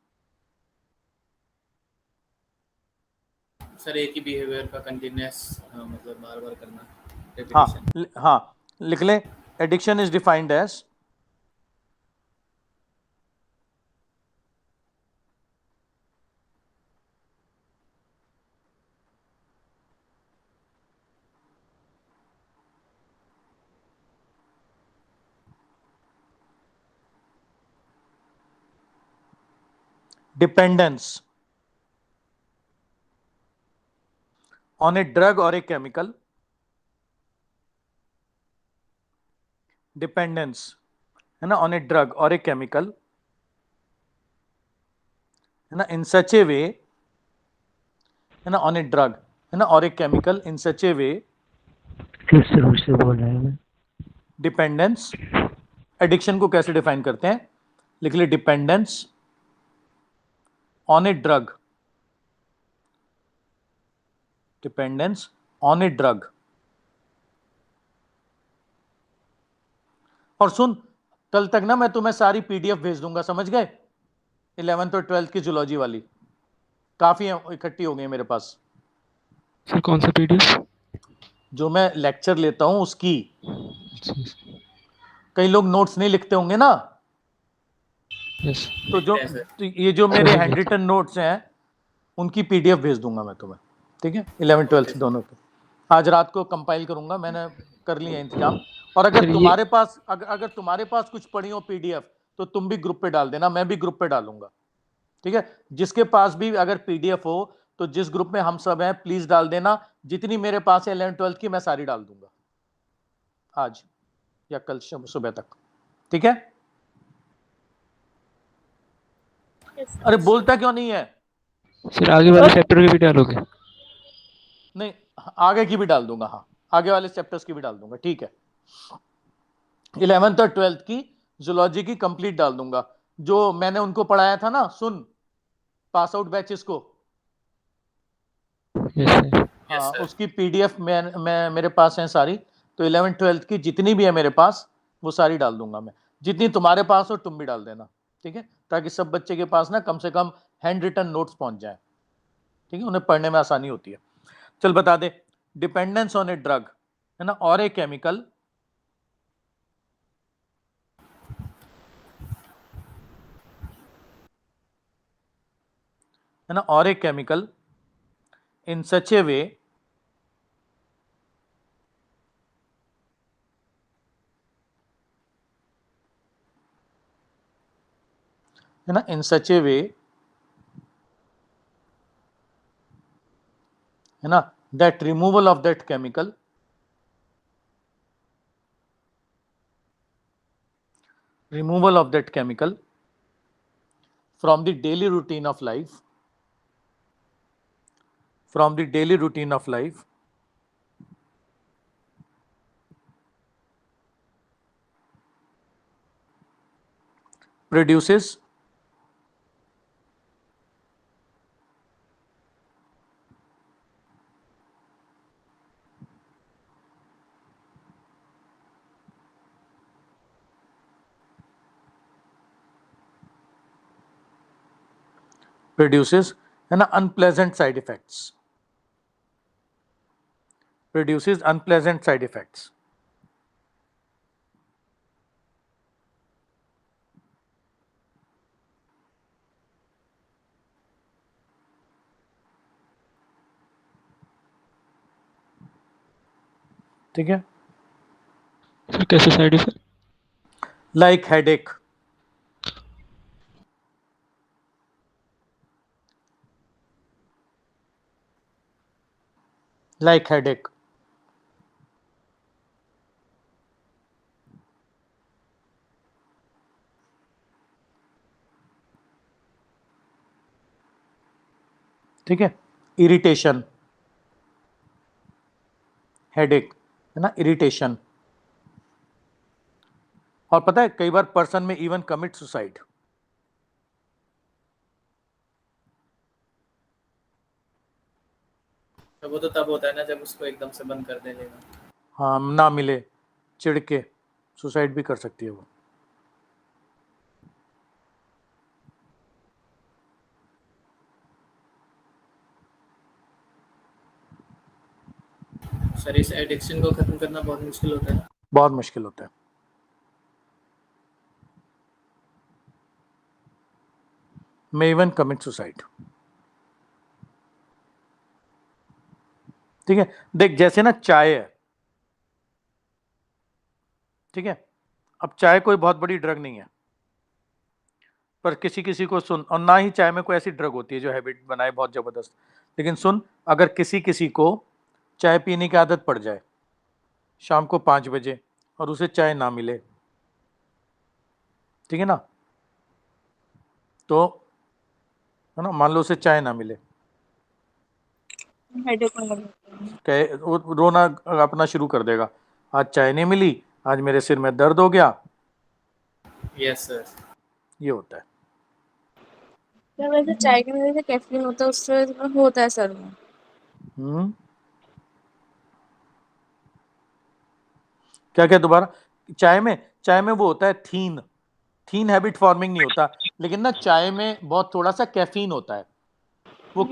सर एक ही बिहेवियर का कंटिन्यूअस मतलब बार बार करना, हाँ रेपिटेशन। हाँ, लिख ले। Addiction is defined as dependence on a drug or a chemical, dependence है ना on a drug or a chemical, है ना, इन सच ए वे, है ना, ऑन ए ड्रग, है ना, और ए केमिकल इन सच ए वे। किस रूप से बोल रहे हैं? डिपेंडेंस, एडिक्शन को कैसे डिफाइन करते हैं, लिख ले। Dependence on a drug, dependence on a drug. और सुन, कल तक ना मैं तुम्हें सारी पीडीएफ भेज दूंगा, समझ गए? 11th और 12th की जूलॉजी वाली काफी इकट्ठी हो गई मेरे पास। सर कौन सा पीडीएफ? जो मैं लेक्चर लेता हूं उसकी। कई लोग नोट्स नहीं लिखते होंगे ना, यस। तो लिखते हैं सर। तो ये जो मेरे हैंड रिटन नोट्स हैं उनकी पीडीएफ भेज दूंगा मैं तुम्हें, ठीक है? 11 12 दोनों पे आज रात को कंपाइल करूंगा, मैंने कर लिया इंतजाम। और अगर सर ये तुम्हारे पास अगर तुम्हारे पास कुछ पड़ी हो पीडीएफ तो तुम भी ग्रुप पे डाल देना, मैं भी ग्रुप पे डालूंगा, ठीक है, जिसके पास भी अगर पीडीएफ हो तो जिस ग्रुप में हम सब हैं प्लीज डाल देना। जितनी मेरे पास है 11th-12th की मैं सारी डाल दूंगा आज या कल सुबह तक, ठीक है। अरे बोलता क्यों नहीं है? सर आगे वाले चैप्टर की भी डालोगे? नहीं, आगे की भी डाल दूंगा, हाँ आगे वाले चैप्टर्स की भी डाल दूंगा, ठीक है। 11th और 12th की जूलॉजी की कंप्लीट डाल दूंगा, जो मैंने उनको पढ़ाया था ना, सुन पास आउट बैचेस को, यस सर। हाँ उसकी पीडीएफ मैं मेरे पास है सारी, तो 11th-12th की जितनी भी है मेरे पास वो सारी डाल दूंगा मैं, जितनी तुम्हारे पास हो तुम भी डाल देना, ठीक है, ताकि सब बच्चे के पास ना कम से कम हैंड रिटन नोट्स पहुंच जाए, ठीक है, उन्हें पढ़ने में आसानी होती है। चल बता दे, डिपेंडेंस ऑन ए ड्रग है ना, और ए केमिकल है ना, और a chemical in such a way है ना, in such a way है ना, that removal of that chemical from the daily routine of life produces है ना unpleasant side effects, ठीक है, सर कैसे साइड इफेक्ट? like headache, ठीक है, इरिटेशन, हेडेक है ना, इरिटेशन, और पता है कई बार पर्सन में इवन कमिट सुसाइड, तो वो तो तब होता है ना जब उसको एकदम से बंद कर देने का। हाँ ना मिले चिढ़ के सुसाइड भी कर सकती है वो। सर इस एडिक्शन को खत्म करना बहुत मुश्किल होता है ना? बहुत मुश्किल होता है, may even commit suicide, ठीक है। देख जैसे ना चाय है, ठीक है, अब चाय कोई बहुत बड़ी ड्रग नहीं है, पर किसी किसी को सुन, और ना ही चाय में कोई ऐसी ड्रग होती है जो हैबिट बनाए बहुत जबरदस्त, लेकिन सुन अगर किसी किसी को चाय पीने की आदत पड़ जाए शाम को 5 बजे और उसे चाय ना मिले, ठीक है ना, तो है ना, मान लो उसे चाय ना मिले, हेडेक होने लगता है। कहे वो रोना अपना शुरू कर देगा, आज चाय नहीं मिली, आज मेरे सिर में दर्द हो गया, यस सर। ये होता है। क्या वैसे चाय की वजह से कैफीन होता है, उससे होता है सर में। क्या क्या दोबारा? चाय में वो होता है थीन हैबिट फॉर्मिंग नहीं होता, लेकिन ना चाय में बहुत थोड़ा सा कैफीन होता है, वो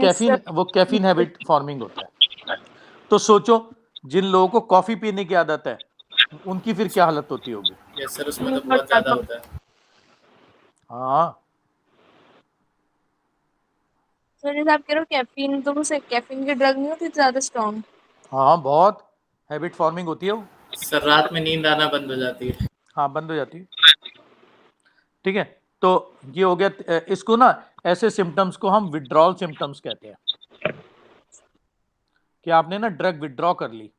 कैफीन हैबिट फॉर्मिंग होता है। तो सोचो जिन लोगों को कॉफी पीने की आदत है उनकी फिर क्या हालत होती होगी। यस सर, उसमें तो बहुत ज्यादा होता है। हाँ सर जैसे आप कह रहे हो कैफीन, तो वो कैफीन की ड्रग नहीं होती ज्यादा स्ट्रॉन्ग? हाँ बहुत हैबिट फॉर्मिंग होती है वो। सर रात में नींद आना बंद हो जाती है। हाँ बंद हो जाती है, ठीक है। तो ये हो गया, इसको ना ऐसे सिम्टम्स को हम विड्रॉल सिम्टम्स कहते हैं, कि आपने ना ड्रग विड्रॉ कर ली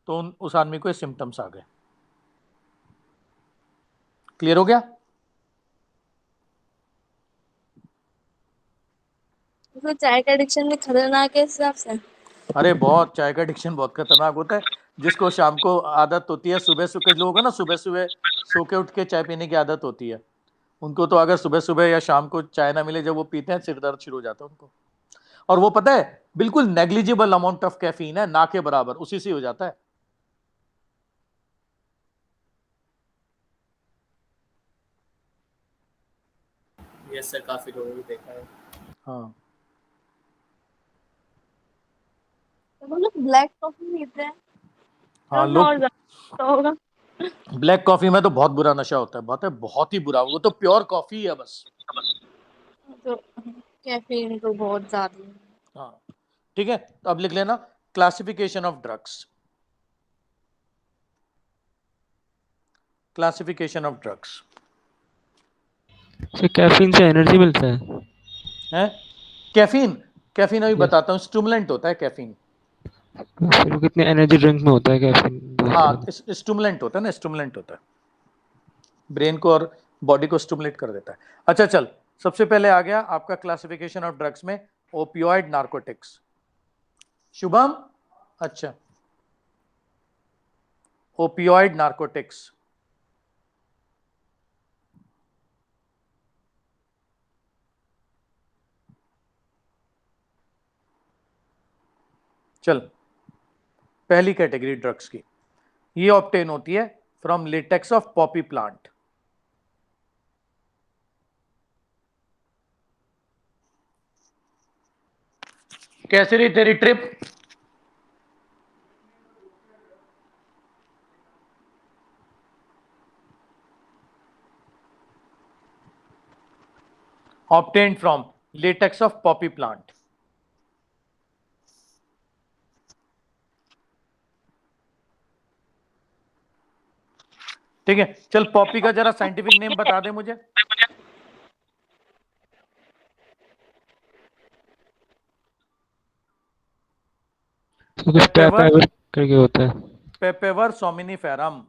तो उस आदमी को ये सिम्टम्स आ गए। क्लियर हो गया? तो चाय का एडिक्शन भी खतरनाक है इस हिसाब से। अरे बहुत, चाय का एडिक्शन बहुत खतरनाक होता है। जिसको शाम को आदत होती है, सुबह सुबह लोगों को ना सुबह सुबह सो के उठ के चाय पीने की आदत होती है, उनको तो अगर सुबह सुबह या शाम को चाय ना मिले, जब वो पीते हैं सिर दर्द शुरू हो जाता है उनको। और वो पता है बिल्कुल नेग्लिजिबल अमाउंट ऑफ कैफीन है, ना के बराबर, उसी से हो जाता है। यस सर, काफी लोगों को देखा है। हाँ, तो वो लोग ब्लैक कॉफी पीते हैं, हाँ तो और लोग ज्यादा होगा। ब्लैक कॉफी में तो बहुत बुरा नशा होता है, बहुत ही बुरा। वो तो प्योर कॉफी है बस। तो कैफीन तो बहुत ज्यादा है। हाँ ठीक है, तो अब लिख लेना classification of drugs. Classification of drugs sir caffeine से एनर्जी मिलता है? है। कैफीन, कैफीन अभी Yes. बताता हूँ, स्टिमुलेंट होता है कैफीन। फिर वो कितने एनर्जी ड्रिंक में होता है कैफीन? हाँ, स्टिमुलेंट होता है ना, स्टिमुलेंट होता है, ब्रेन को और बॉडी को स्टिमुलेट कर देता है। अच्छा चल, सबसे पहले आ गया आपका क्लासिफिकेशन ऑफ ड्रग्स में ओपियोइड नार्कोटिक्स। शुभम, अच्छा ओपियोइड नार्कोटिक्स, चल पहली कैटेगरी ड्रग्स की, ये ऑब्टेन होती है from latex of Poppy plant. कैसे रही तेरी trip? obtained from latex of poppy plant। ठीक है, चल पॉपी का जरा साइंटिफिक नेम बता दे मुझे। तो कुछ पेपेवर, करके होता है। पेपेवर सोमिनिफेरम।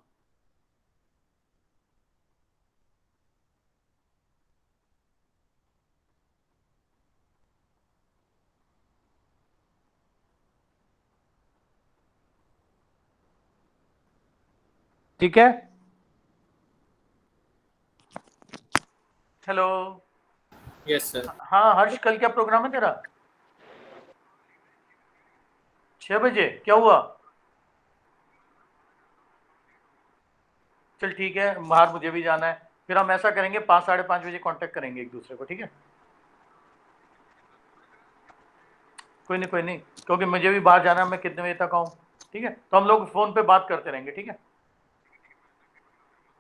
ठीक है, हेलो। Yes sir. हाँ हर्ष, कल क्या प्रोग्राम है तेरा? 6 बजे, क्या हुआ? चल ठीक है, बाहर मुझे भी जाना है, फिर हम ऐसा करेंगे 5 साढ़े 5 बजे कांटेक्ट करेंगे एक दूसरे को, ठीक है? कोई नहीं कोई नहीं, क्योंकि मुझे भी बाहर जाना है, मैं कितने बजे तक आऊँ? ठीक है, तो हम लोग फोन पे बात करते रहेंगे, ठीक है?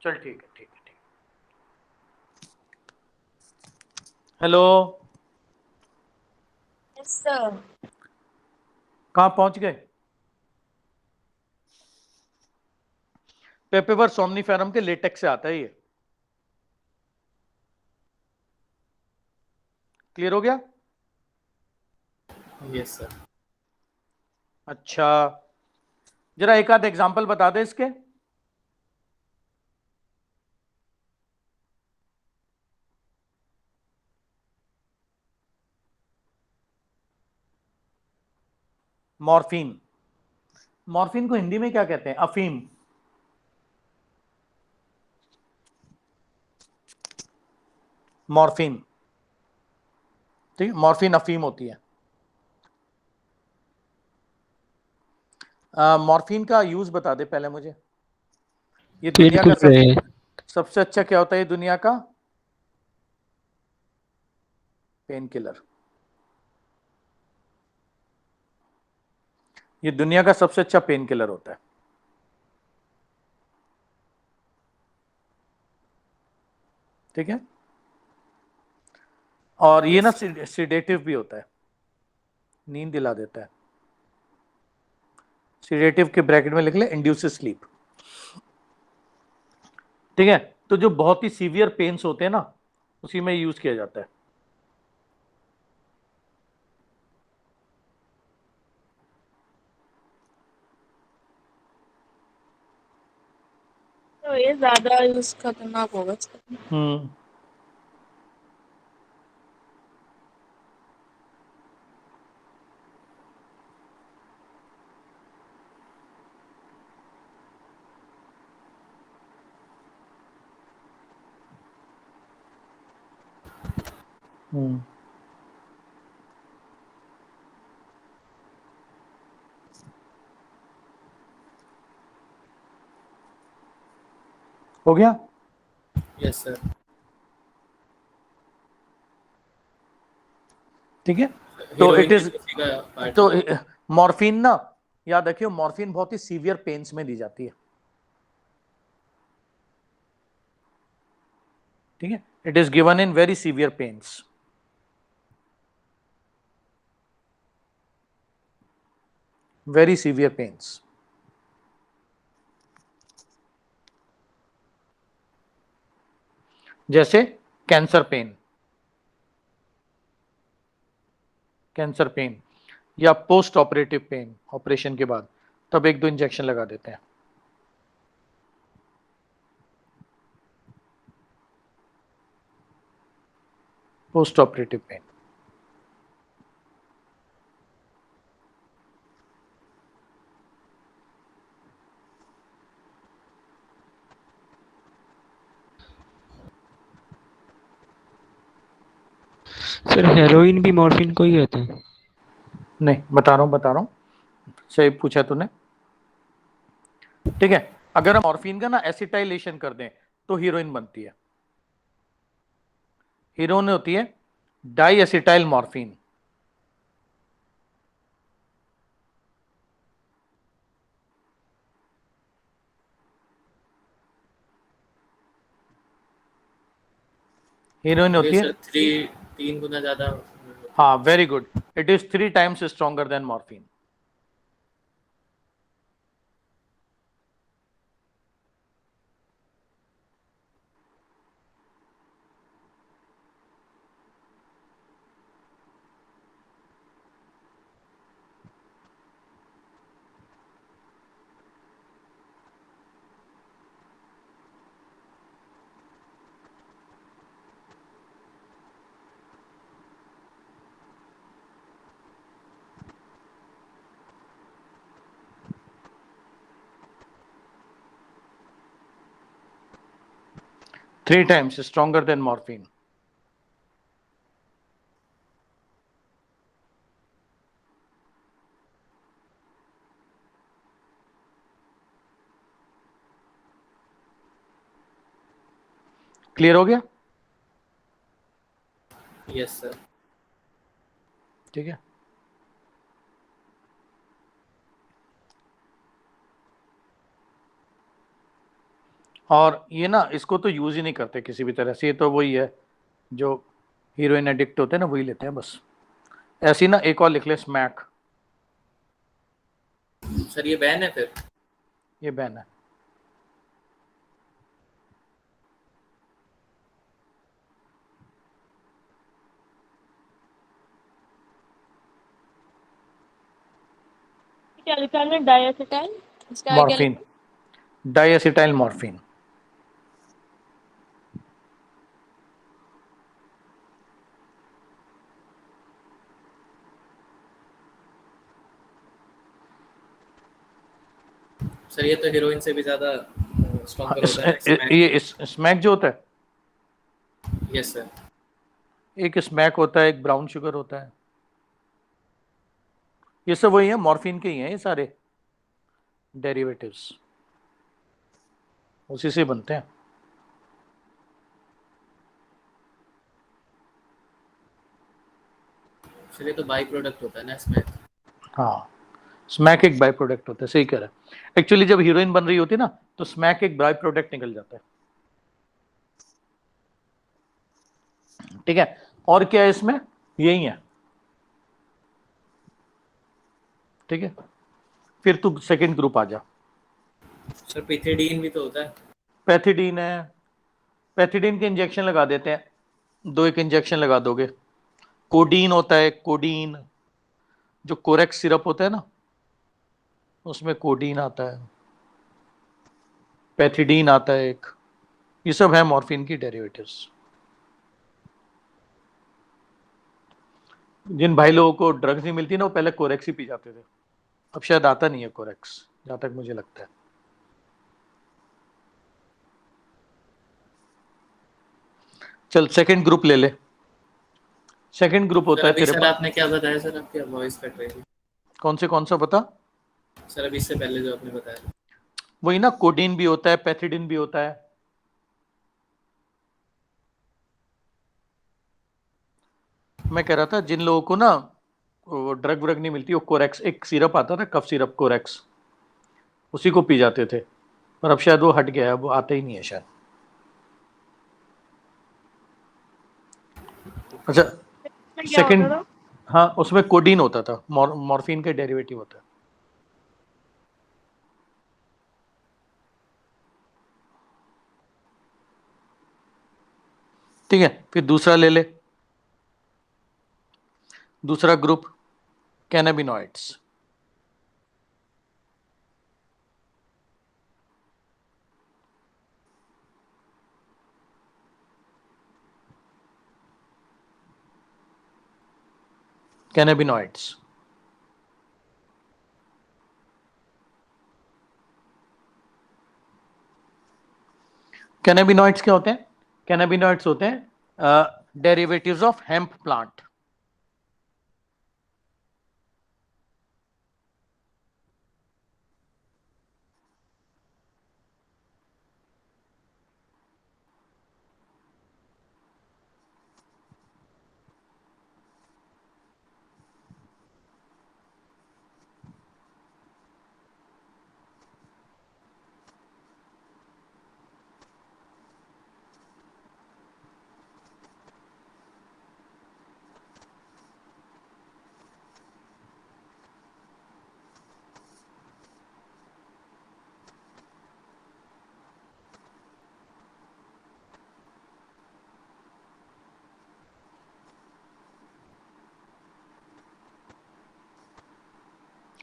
चल ठीक है, ठीक है, ठीक। Hello, yes sir. कहाँ पहुंच गए? पेपेवर सोमनीफेरम के लेटेक्स से आता है ये। क्लियर हो गया? Yes sir. अच्छा, जरा एक आध एग्जांपल बता दे इसके। मॉर्फिन, मॉर्फिन को हिंदी में क्या कहते हैं? अफीम। मॉर्फिन, ठीक, मॉर्फिन अफीम होती है। मॉर्फिन का यूज बता दे पहले मुझे। ये पेन दुनिया का किलर है। सबसे अच्छा क्या होता है ये दुनिया का? Pain killer. ये दुनिया का सबसे अच्छा पेन किलर होता है। ठीक है, और ये ना सिडेटिव भी होता है, नींद दिला देता है। सिडेटिव के ब्रैकेट में लिख ले इंड्यूसेस स्लीप। ठीक है, तो जो बहुत ही सीवियर पेन्स होते हैं ना, उसी में यूज किया जाता है। तो ये ज्यादा यूज खतरनाक होगा इसका। हम्म। हम्म। हो गया। Yes sir. ठीक है, तो इट इज, उसी का पार्ट तो है। मॉर्फिन ना, याद रखियो, मॉर्फिन बहुत ही सीवियर पेन्स में दी जाती है। ठीक है, it is given in very severe pains. Very severe pains, जैसे कैंसर पेन, कैंसर पेन या पोस्ट ऑपरेटिव पेन, ऑपरेशन के बाद, तब 1-2 इंजेक्शन लगा देते हैं। Post operative pain. Sir heroin भी मॉर्फिन को ही कहते हैं? नहीं, बता रहा हूं, सही पूछा तूने। ठीक है, अगर हम मॉर्फिन का ना एसिटाइलेशन कर दें तो हीरोइन बनती है। हीरोइन होती है डाई एसिटाइल मॉर्फिन। हीरोइन तो ये होती है, सर 3 गुना ज्यादा। हाँ, very good, it is 3 times stronger than morphine. Three times stronger than morphine. Clear हो गया? Yes sir. ठीक है, और ये ना, इसको तो यूज ही नहीं करते किसी भी तरह से, ये तो वही है जो हीरोइन एडिक्ट होते हैं ना, वही लेते हैं बस। ऐसी ना एक और लिख ले, स्मैक। सर ये बैन है फिर? ये बैन है। क्या लिखा है डाइएसिटाइल, इसका क्या मॉर्फिन, डाइएसिटाइल मॉर्फिन। सर ये तो हीरोइन से भी ज्यादा स्ट्रॉन्गर होता है। ये स्मैक जो होता है, यस सर। एक स्मैक होता है, एक ब्राउन शुगर होता है, ये सब वही है, मॉर्फिन के ही हैं ये सारे डेरिवेटिव्स, उसी से बनते हैं। सर ये तो बाई प्रोडक्ट होता है ना इसमें। हाँ, स्मैक एक बाई प्रोडक्ट होता है, सही कह रहा है। एक्चुअली जब हीरोइन बन रही होती है ना, तो स्मैक एक बाई प्रोडक्ट निकल जाता है। ठीक है, और क्या है इसमें, यही है। ठीक है, फिर तू सेकंड ग्रुप आ जा। सर पिथिडीन भी तो होता है। पैथिडीन है, पैथिडीन के इंजेक्शन लगा देते हैं, 2 एक इंजेक्शन लगा दोगे। कोडीन होता है, कोडीन, जो कोरेक्स सिरप होता है ना, उसमें कोडीन आता है, पैथिडीन आता है एक, ये सब है मॉर्फिन की डेरिवेटिव्स। जिन भाई लोगों को ड्रग्स नहीं मिलती ना, वो पहले कोरेक्स ही पी जाते थे, अब शायद आता नहीं है कोरेक्स, जहां तक मुझे लगता है। चल सेकंड ग्रुप ले ले। सेकंड ग्रुप होता सर है अभी तेरे सर पास, आपने क्या बताया सर, आपकी वॉइस कट रही थी कौन सा बता? सर, अभी इससे पहले जो आपने बताया। वही ना, कोडीन भी होता है, पैथिडीन भी होता है। मैं कह रहा था जिन लोगों को ना वो ड्रग व्रग नहीं मिलती, वो कोरेक्स, एक सिरप आता था कफ सिरप कोरेक्स, उसी को पी जाते थे, पर अब शायद वो हट गया है, वो आता ही नहीं है शायद। अच्छा, क्या होता सेकंड, था? हाँ उसमें कोडीन होता था, मॉर्फिन के डेरिवेटिव होता है। ठीक है, फिर दूसरा ले ले, दूसरा ग्रुप कैनाबिनॉइड्स। कैनाबिनॉइड्स, कैनाबिनॉइड्स क्या होते हैं? कैनाबिनॉइड्स होते हैं derivatives of hemp plant.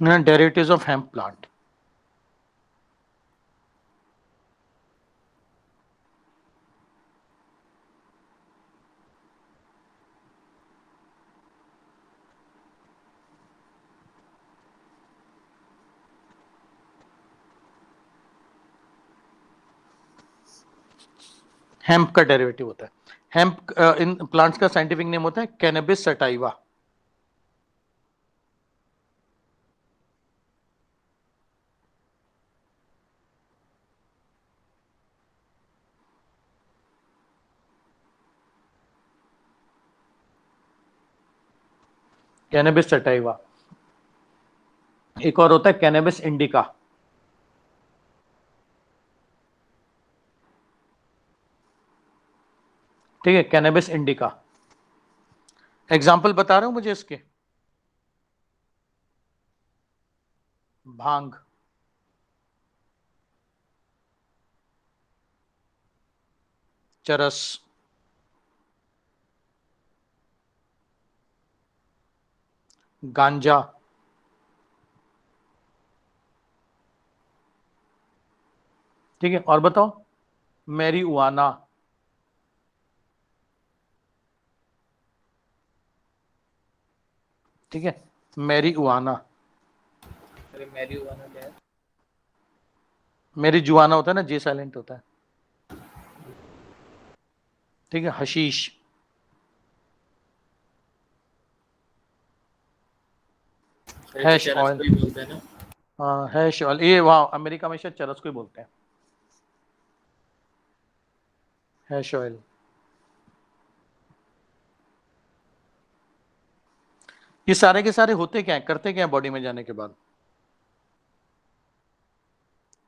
Derivatives of hemp plant. Hemp का डेरिवेटिव होता है, हेम्प इन प्लांट्स का साइंटिफिक नेम होता है कैनबिस सटाइवा। Cannabis sativa. एक और होता है कैनबिस इंडिका। ठीक है, कैनबिस इंडिका। एग्जाम्पल बता रहे हो मुझे इसके? भांग, चरस, गांजा, ठीक है, और बताओ? मैरीजुआना, ठीक है, मैरीजुआना। अरे मैरिजुआना क्या है? मैरीजुआना होता है ना, जे साइलेंट होता है। ठीक है, हशीश, सर हैश चरस ऑयल। को ही बोलते हैं ना? हाँ हैश ऑयल, ये वहाँ अमेरिका में शायद चरस को ही बोलते हैं, हैश ऑयल। ये सारे के सारे होते क्या है, करते क्या है बॉडी में जाने के बाद?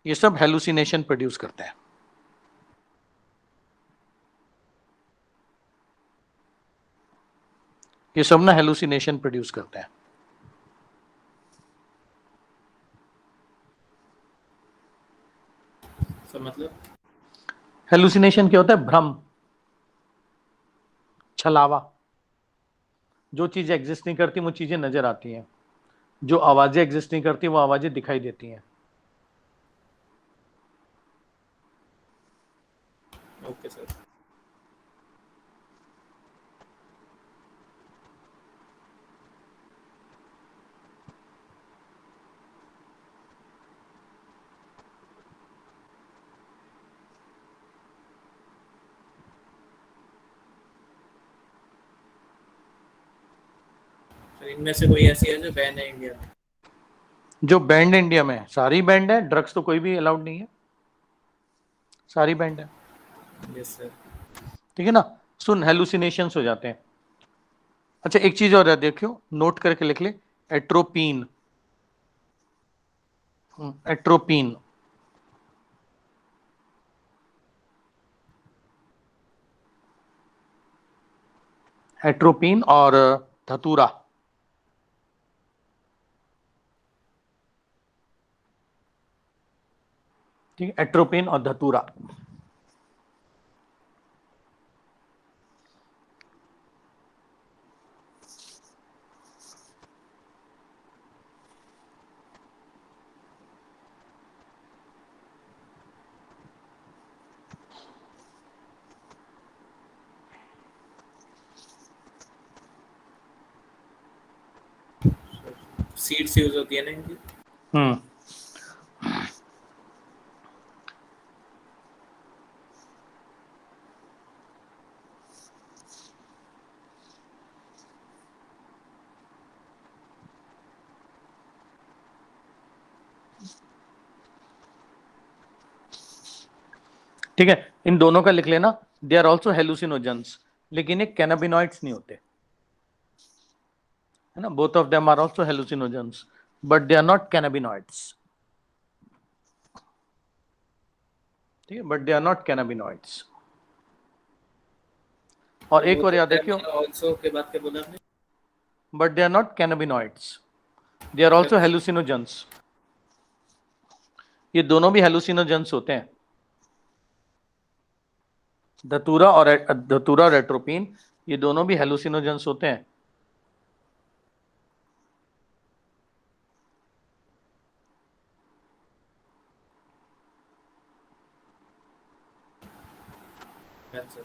ये सब हेलुसिनेशन प्रोड्यूस करते हैं। ये सब ना हेलुसिनेशन प्रोड्यूस करते हैं। सर मतलब हेलुसिनेशन क्या होता है? भ्रम, छलावा। जो चीजें एग्जिस्ट नहीं करती वो चीजें नजर आती हैं, जो आवाजें एग्जिस्ट नहीं करती वो आवाजें दिखाई देती हैं। Okay sir. सर इनमें से कोई ऐसी है जो बैन है इंडिया में? जो बैंड इंडिया में है, सारी बैंड है, ड्रग्स तो कोई भी अलाउड नहीं है, सारी बैंड है। Yes sir. ठीक है ना? सुन, हेलुसिनेशंस हो जाते हैं। अच्छा एक चीज और है, देखियो, नोट करके लिख ले, एट्रोपीन। एट्रोपीन, एट्रोपीन और धतूरा। ठीक है, एट्रोपीन और धतूरा। सीड्स यूज होती है ना इनकी? हम्म ठीक है, इन दोनों का लिख लेना, दे आर ऑल्सो हेलुसिनोजेंस, लेकिन ये कैनाबिनॉइड्स नहीं होते, है ना? Both of them are also hallucinogens but they are not cannabinoids. ठीक है, but they are not cannabinoids. और एक और याद रखियो, आल्सो के बाद क्या बोला आपने? But they are not cannabinoids, they are also hallucinogens. ये दोनों भी हेलुसिनोजेंस होते हैं, धतूरा और एट्रोपिन, ये दोनों भी हेलुसिनोजेंस होते हैं। Yes sir.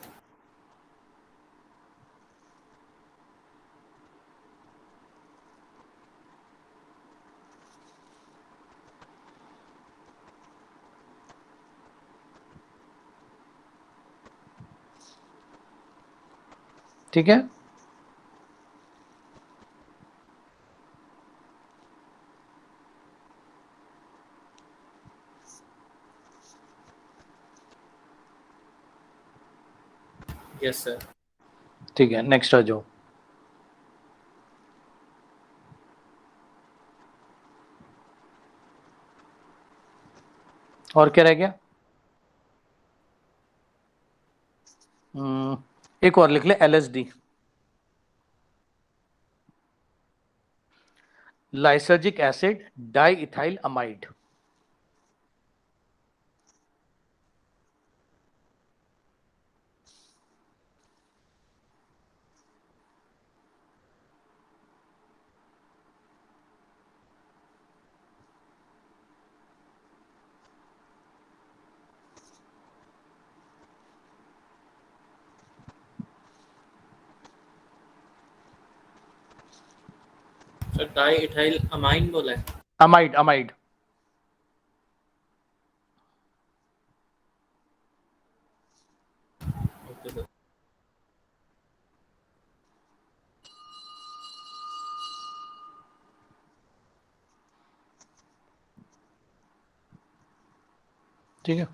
ठीक है, यस सर। ठीक है, नेक्स्ट आ जाओ। और क्या रह गया? एक और लिख ले, LSD, lysergic acid di ethyl amide. Sir di ethyl amine बोला है? Amide, amide. Okay sir. ठीक है,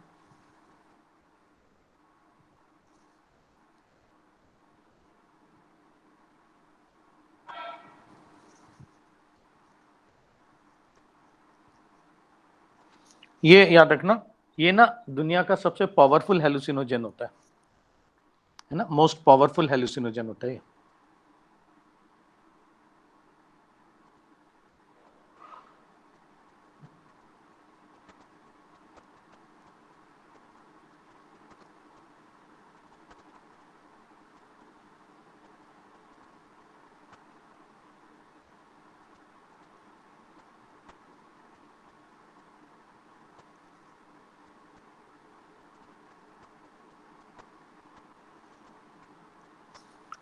ये याद रखना, ये ना दुनिया का सबसे पावरफुल हेलुसिनोजन होता है ना, मोस्ट पावरफुल हेलुसिनोजन होता है ये।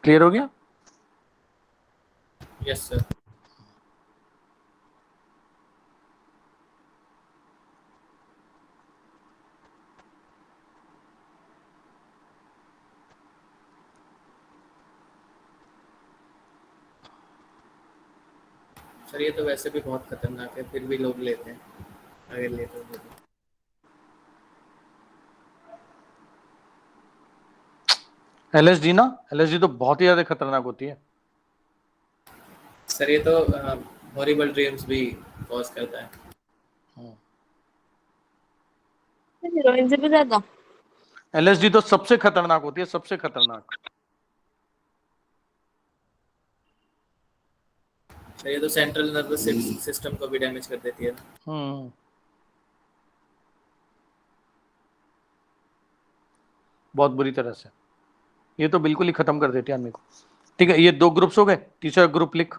क्लियर हो गया? Yes sir. सर ये तो वैसे भी बहुत खतरनाक है, फिर भी लोग लेते हैं, अगर लेते हो तो। LSD ना, LSD तो बहुत ही ज्यादा खतरनाक होती है। सर ये तो हॉरिबल ड्रीम्स भी कॉज करता है। हीरोइन से भी ज्यादा। LSD तो सबसे खतरनाक होती है, सबसे खतरनाक। सर ये तो सेंट्रल नर्वस सिस्टम को भी डैमेज कर देती है। हम्म, बहुत बुरी तरह से। ये तो बिल्कुल ही खत्म कर देती है आदमी को। ठीक है, ये 2 ग्रुप्स हो गए, तीसरा ग्रुप लिख।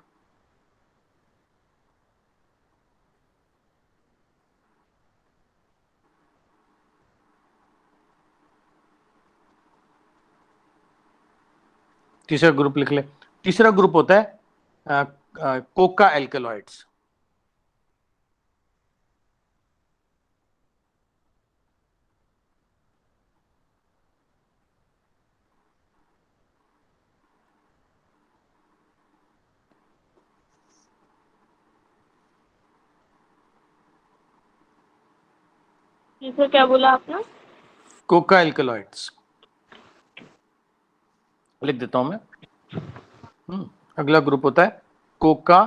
तीसरा ग्रुप लिख ले। तीसरा ग्रुप होता है कोका एल्कलॉइड्स। तीसरा क्या बोला आपने? कोका एल्कलॉइड्स लिख देता हूं मैं। अगला ग्रुप होता है कोका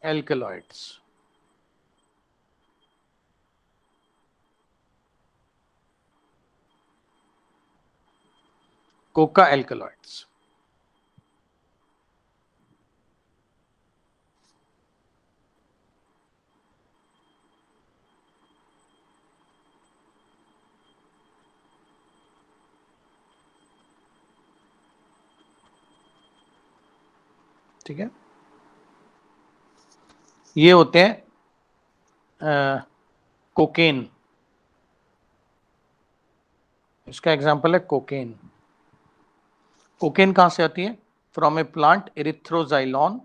एल्कलॉइड्स। Coca alkaloids. ठीक है, ये होते हैं कोकेन। इसका एग्जांपल है कोकेन। कोकेन कहां से आती है? From a plant erythroxylon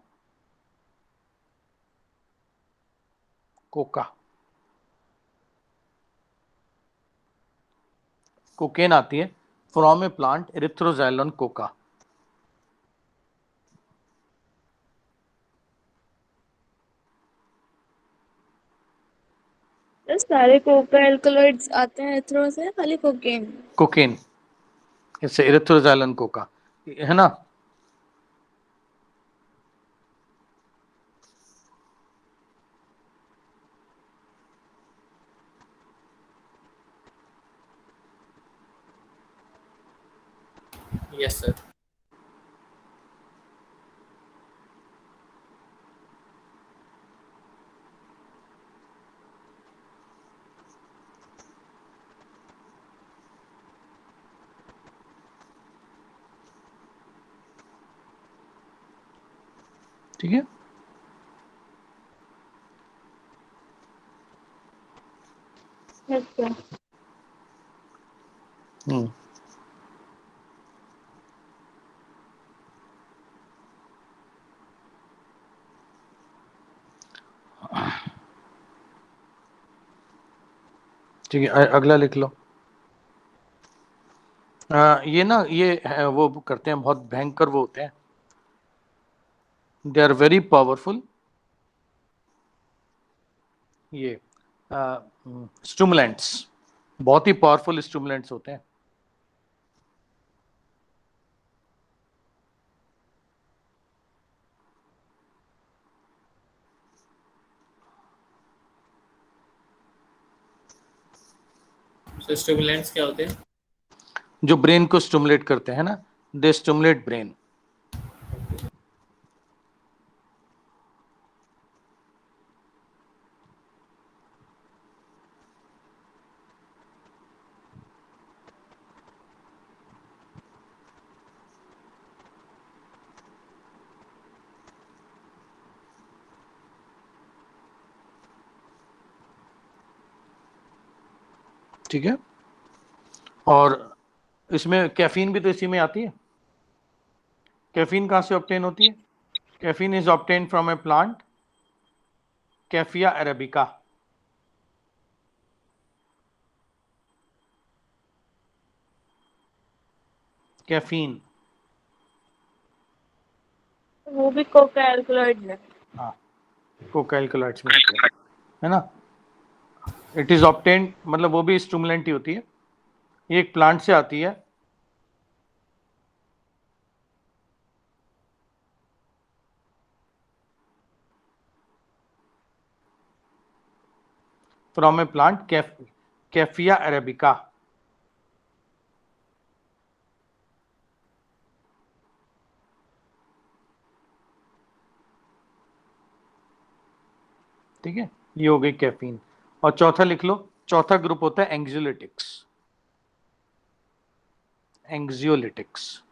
coca. Cocaine आती है from a plant erythroxylon coca. ये सारे कोका एल्कलॉइड्स आते हैं एथ्रो से, खाली कोकेन? कोकेन, इससे एरिथ्रोजाइलॉन कोका है ना। Yes sir. ठीक है, अच्छा। हम्म, ठीक है, अगला लिख लो। ये ना, ये वो करते हैं, बहुत भयंकर वो होते हैं। They are very powerful. ये स्टिमुलेंट्स, बहुत ही पावरफुल स्टिमुलेंट्स होते हैं। सर स्टिमुलेंट्स क्या होते हैं? जो ब्रेन को स्टिमुलेट करते हैं ना, दे स्टिमुलेट ब्रेन। ठीक है, और इसमें कैफीन भी तो इसी में आती है। कैफीन कहाँ से ऑब्टेन होती है? Caffeine is obtain from a plant coffea arabica. Caffeine, वो भी कोका एल्कलॉइड है। हाँ, कोका एल्कलॉइड्स में होती है ना। इट इज ऑब्टेन, मतलब वो भी स्टिमुलेंट ही होती है। ये एक प्लांट से आती है। From a plant coffea arabica. ठीक है, ये हो गई कैफीन। और चौथा लिख लो, चौथा ग्रुप होता है एंग्जियोलिटिक्स। एंग्जियोलिटिक्स,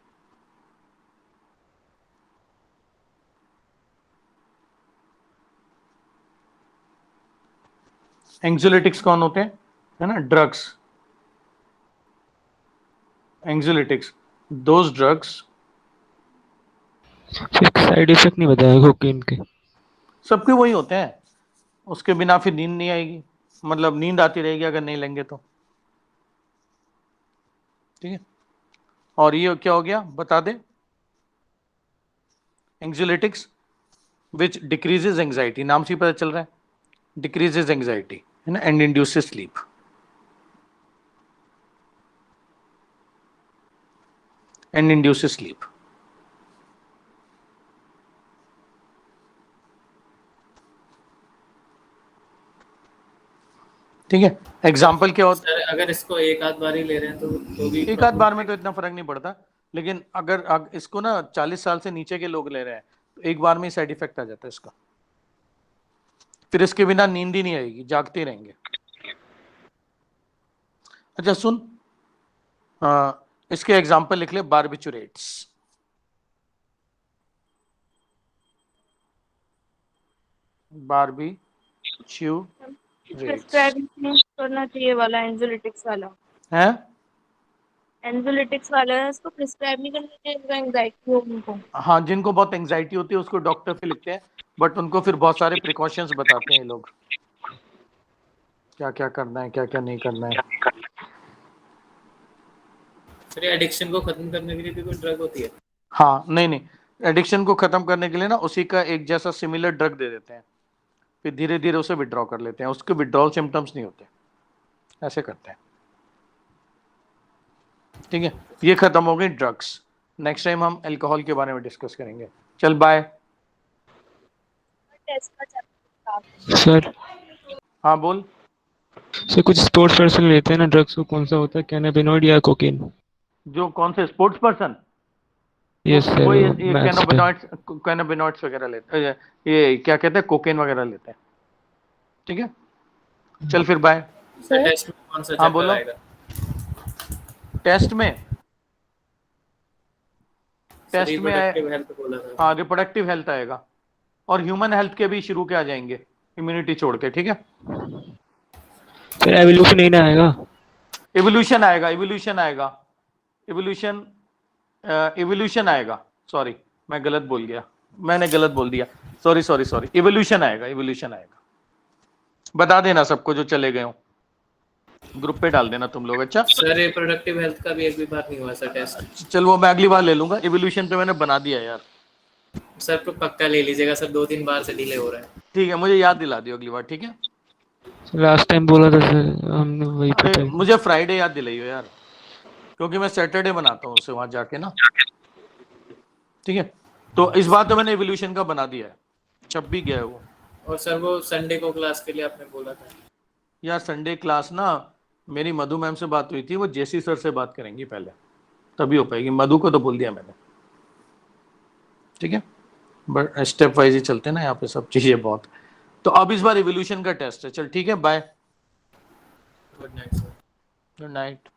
एंग्जियोलिटिक्स कौन होते हैं? है ना, drugs. Anxiolytics, those drugs. Side effect नहीं बताया कोकीन के। सबके वही होते हैं, उसके बिना फिर नींद नहीं आएगी, मतलब नींद आती रहेगी अगर नहीं लेंगे तो। ठीक है, और ये क्या हो गया बता दे? एंग्जियोलिटिक्स विच डिक्रीजेज एंजाइटी, नाम से पता चल रहा है, डिक्रीजेज एंजाइटी है ना, and induces sleep. And induces sleep. ठीक है, एग्जाम्पल क्या होता है? सर अगर इसको एक आध बार ही ले रहे हैं तो भी एक आध बार में तो इतना फर्क नहीं पड़ता, लेकिन अगर इसको ना 40 साल से नीचे के लोग ले रहे हैं तो एक बार में ही साइड इफेक्ट आ जाता है इसका। फिर इसके बिना नींद ही नहीं आएगी, जागते रहेंगे। अच्छा सुन, इसके एग्जाम्पल लिख ले, बारबिचुरेट्स। बारबिचुरेट्स प्रिस्क्राइब करना चाहिए वाला एंग्जियोलिटिक्स वाला। है, एंग्जियोलिटिक्स वाला है, इसको प्रिस्क्राइब नहीं करना चाहिए जिनको एंग्जाइटी हो उनको। हाँ, जिनको बहुत एंजाइटी होती है उसको डॉक्टर पे लिखते हैं, बट उनको फिर बहुत सारे प्रिकॉशंस बताते हैं ये लोग, क्या क्या करना है क्या क्या नहीं करना है। सर एडिक्शन को खत्म करने के लिए भी कोई ड्रग होती है? हाँ, नहीं, एडिक्शन को खत्म करने के लिए ना उसी का एक जैसा सिमिलर ड्रग दे देते हैं, फिर धीरे धीरे उसे विड्रॉ कर लेते हैं, उसके विड्रॉल सिम्टम्स नहीं होते, ऐसे करते हैं। ठीक है, ये खत्म हो गई ड्रग्स। नेक्स्ट टाइम हम अल्कोहल के बारे में डिस्कस करेंगे। चल बाय। सर हाँ बोल। सर कुछ स्पोर्ट्स पर्सन लेते हैं ना ड्रग्स, को कौन सा होता है, कैनाबिनॉइड या कोकीन? जो कौन से स्पोर्ट्स पर्सन? यस सर, वो ये मैच पे। कैनाबिनॉइड्स वगैरह लेते हैं, ये क्या कहते हैं, कोकेन वगैरह लेते हैं। ठीक है, चल फिर बाय। सर टेस्ट में कौन सा हाँ, चैप्टर बोलो। आएगा? टेस्ट में रिप्रोडक्टिव हेल्थ बोला था। हाँ, रिप्रोडक्टिव हेल्थ आएगा, और ह्यूमन हेल्थ के भी शुरू के आ जाएंगे, इम्यूनिटी छोड़ के। ठीक है, सर एवोल्यूशन नहीं ना आएगा? इवोल्यूशन आएगा, इवोल्यूशन आएगा। सॉरी, मैं गलत बोल गया, मैंने गलत बोल दिया, सॉरी। इवोल्यूशन आएगा। बता देना सबको जो चले गए हो, ग्रुप पे डाल देना तुम लोग। अच्छा सर रिप्रोडक्टिव हेल्थ का भी एक भी बार नहीं हुआ सर टेस्ट। चल, वो मैं अगली बार ले लूंगा। इवोल्यूशन तो मैंने बना दिया यार। सर तो पक्का ले लीजिएगा सर, 2-3 बार से डिले हो रहा है। ठीक है, मुझे याद दिला दियो अगली बार। ठीक है, लास्ट टाइम बोला था सर, हमने वही पता अरे है। मुझे फ्राइडे याद दिलाइयो यार, क्योंकि मैं सैटरडे बनाता हूँ उससे वहां जाके ना। ठीक है, तो इस बार तो मैंने इवोल्यूशन का बना दिया है, छप भी गया है वो। और सर वो संडे को क्लास के लिए आपने बोला था यार संडे क्लास ना, मेरी मधु मैम से बात हुई थी, वो जेसी सर से बात करेंगी पहले, तभी हो पाएगी। मधु को तो बोल दिया मैंने। ठीक है, बट स्टेप वाइज ही चलते हैं ना यहाँ पे सब चीजें बहुत। तो अब इस बार इवोल्यूशन का टेस्ट है। चल ठीक है, bye, good night sir. Good night.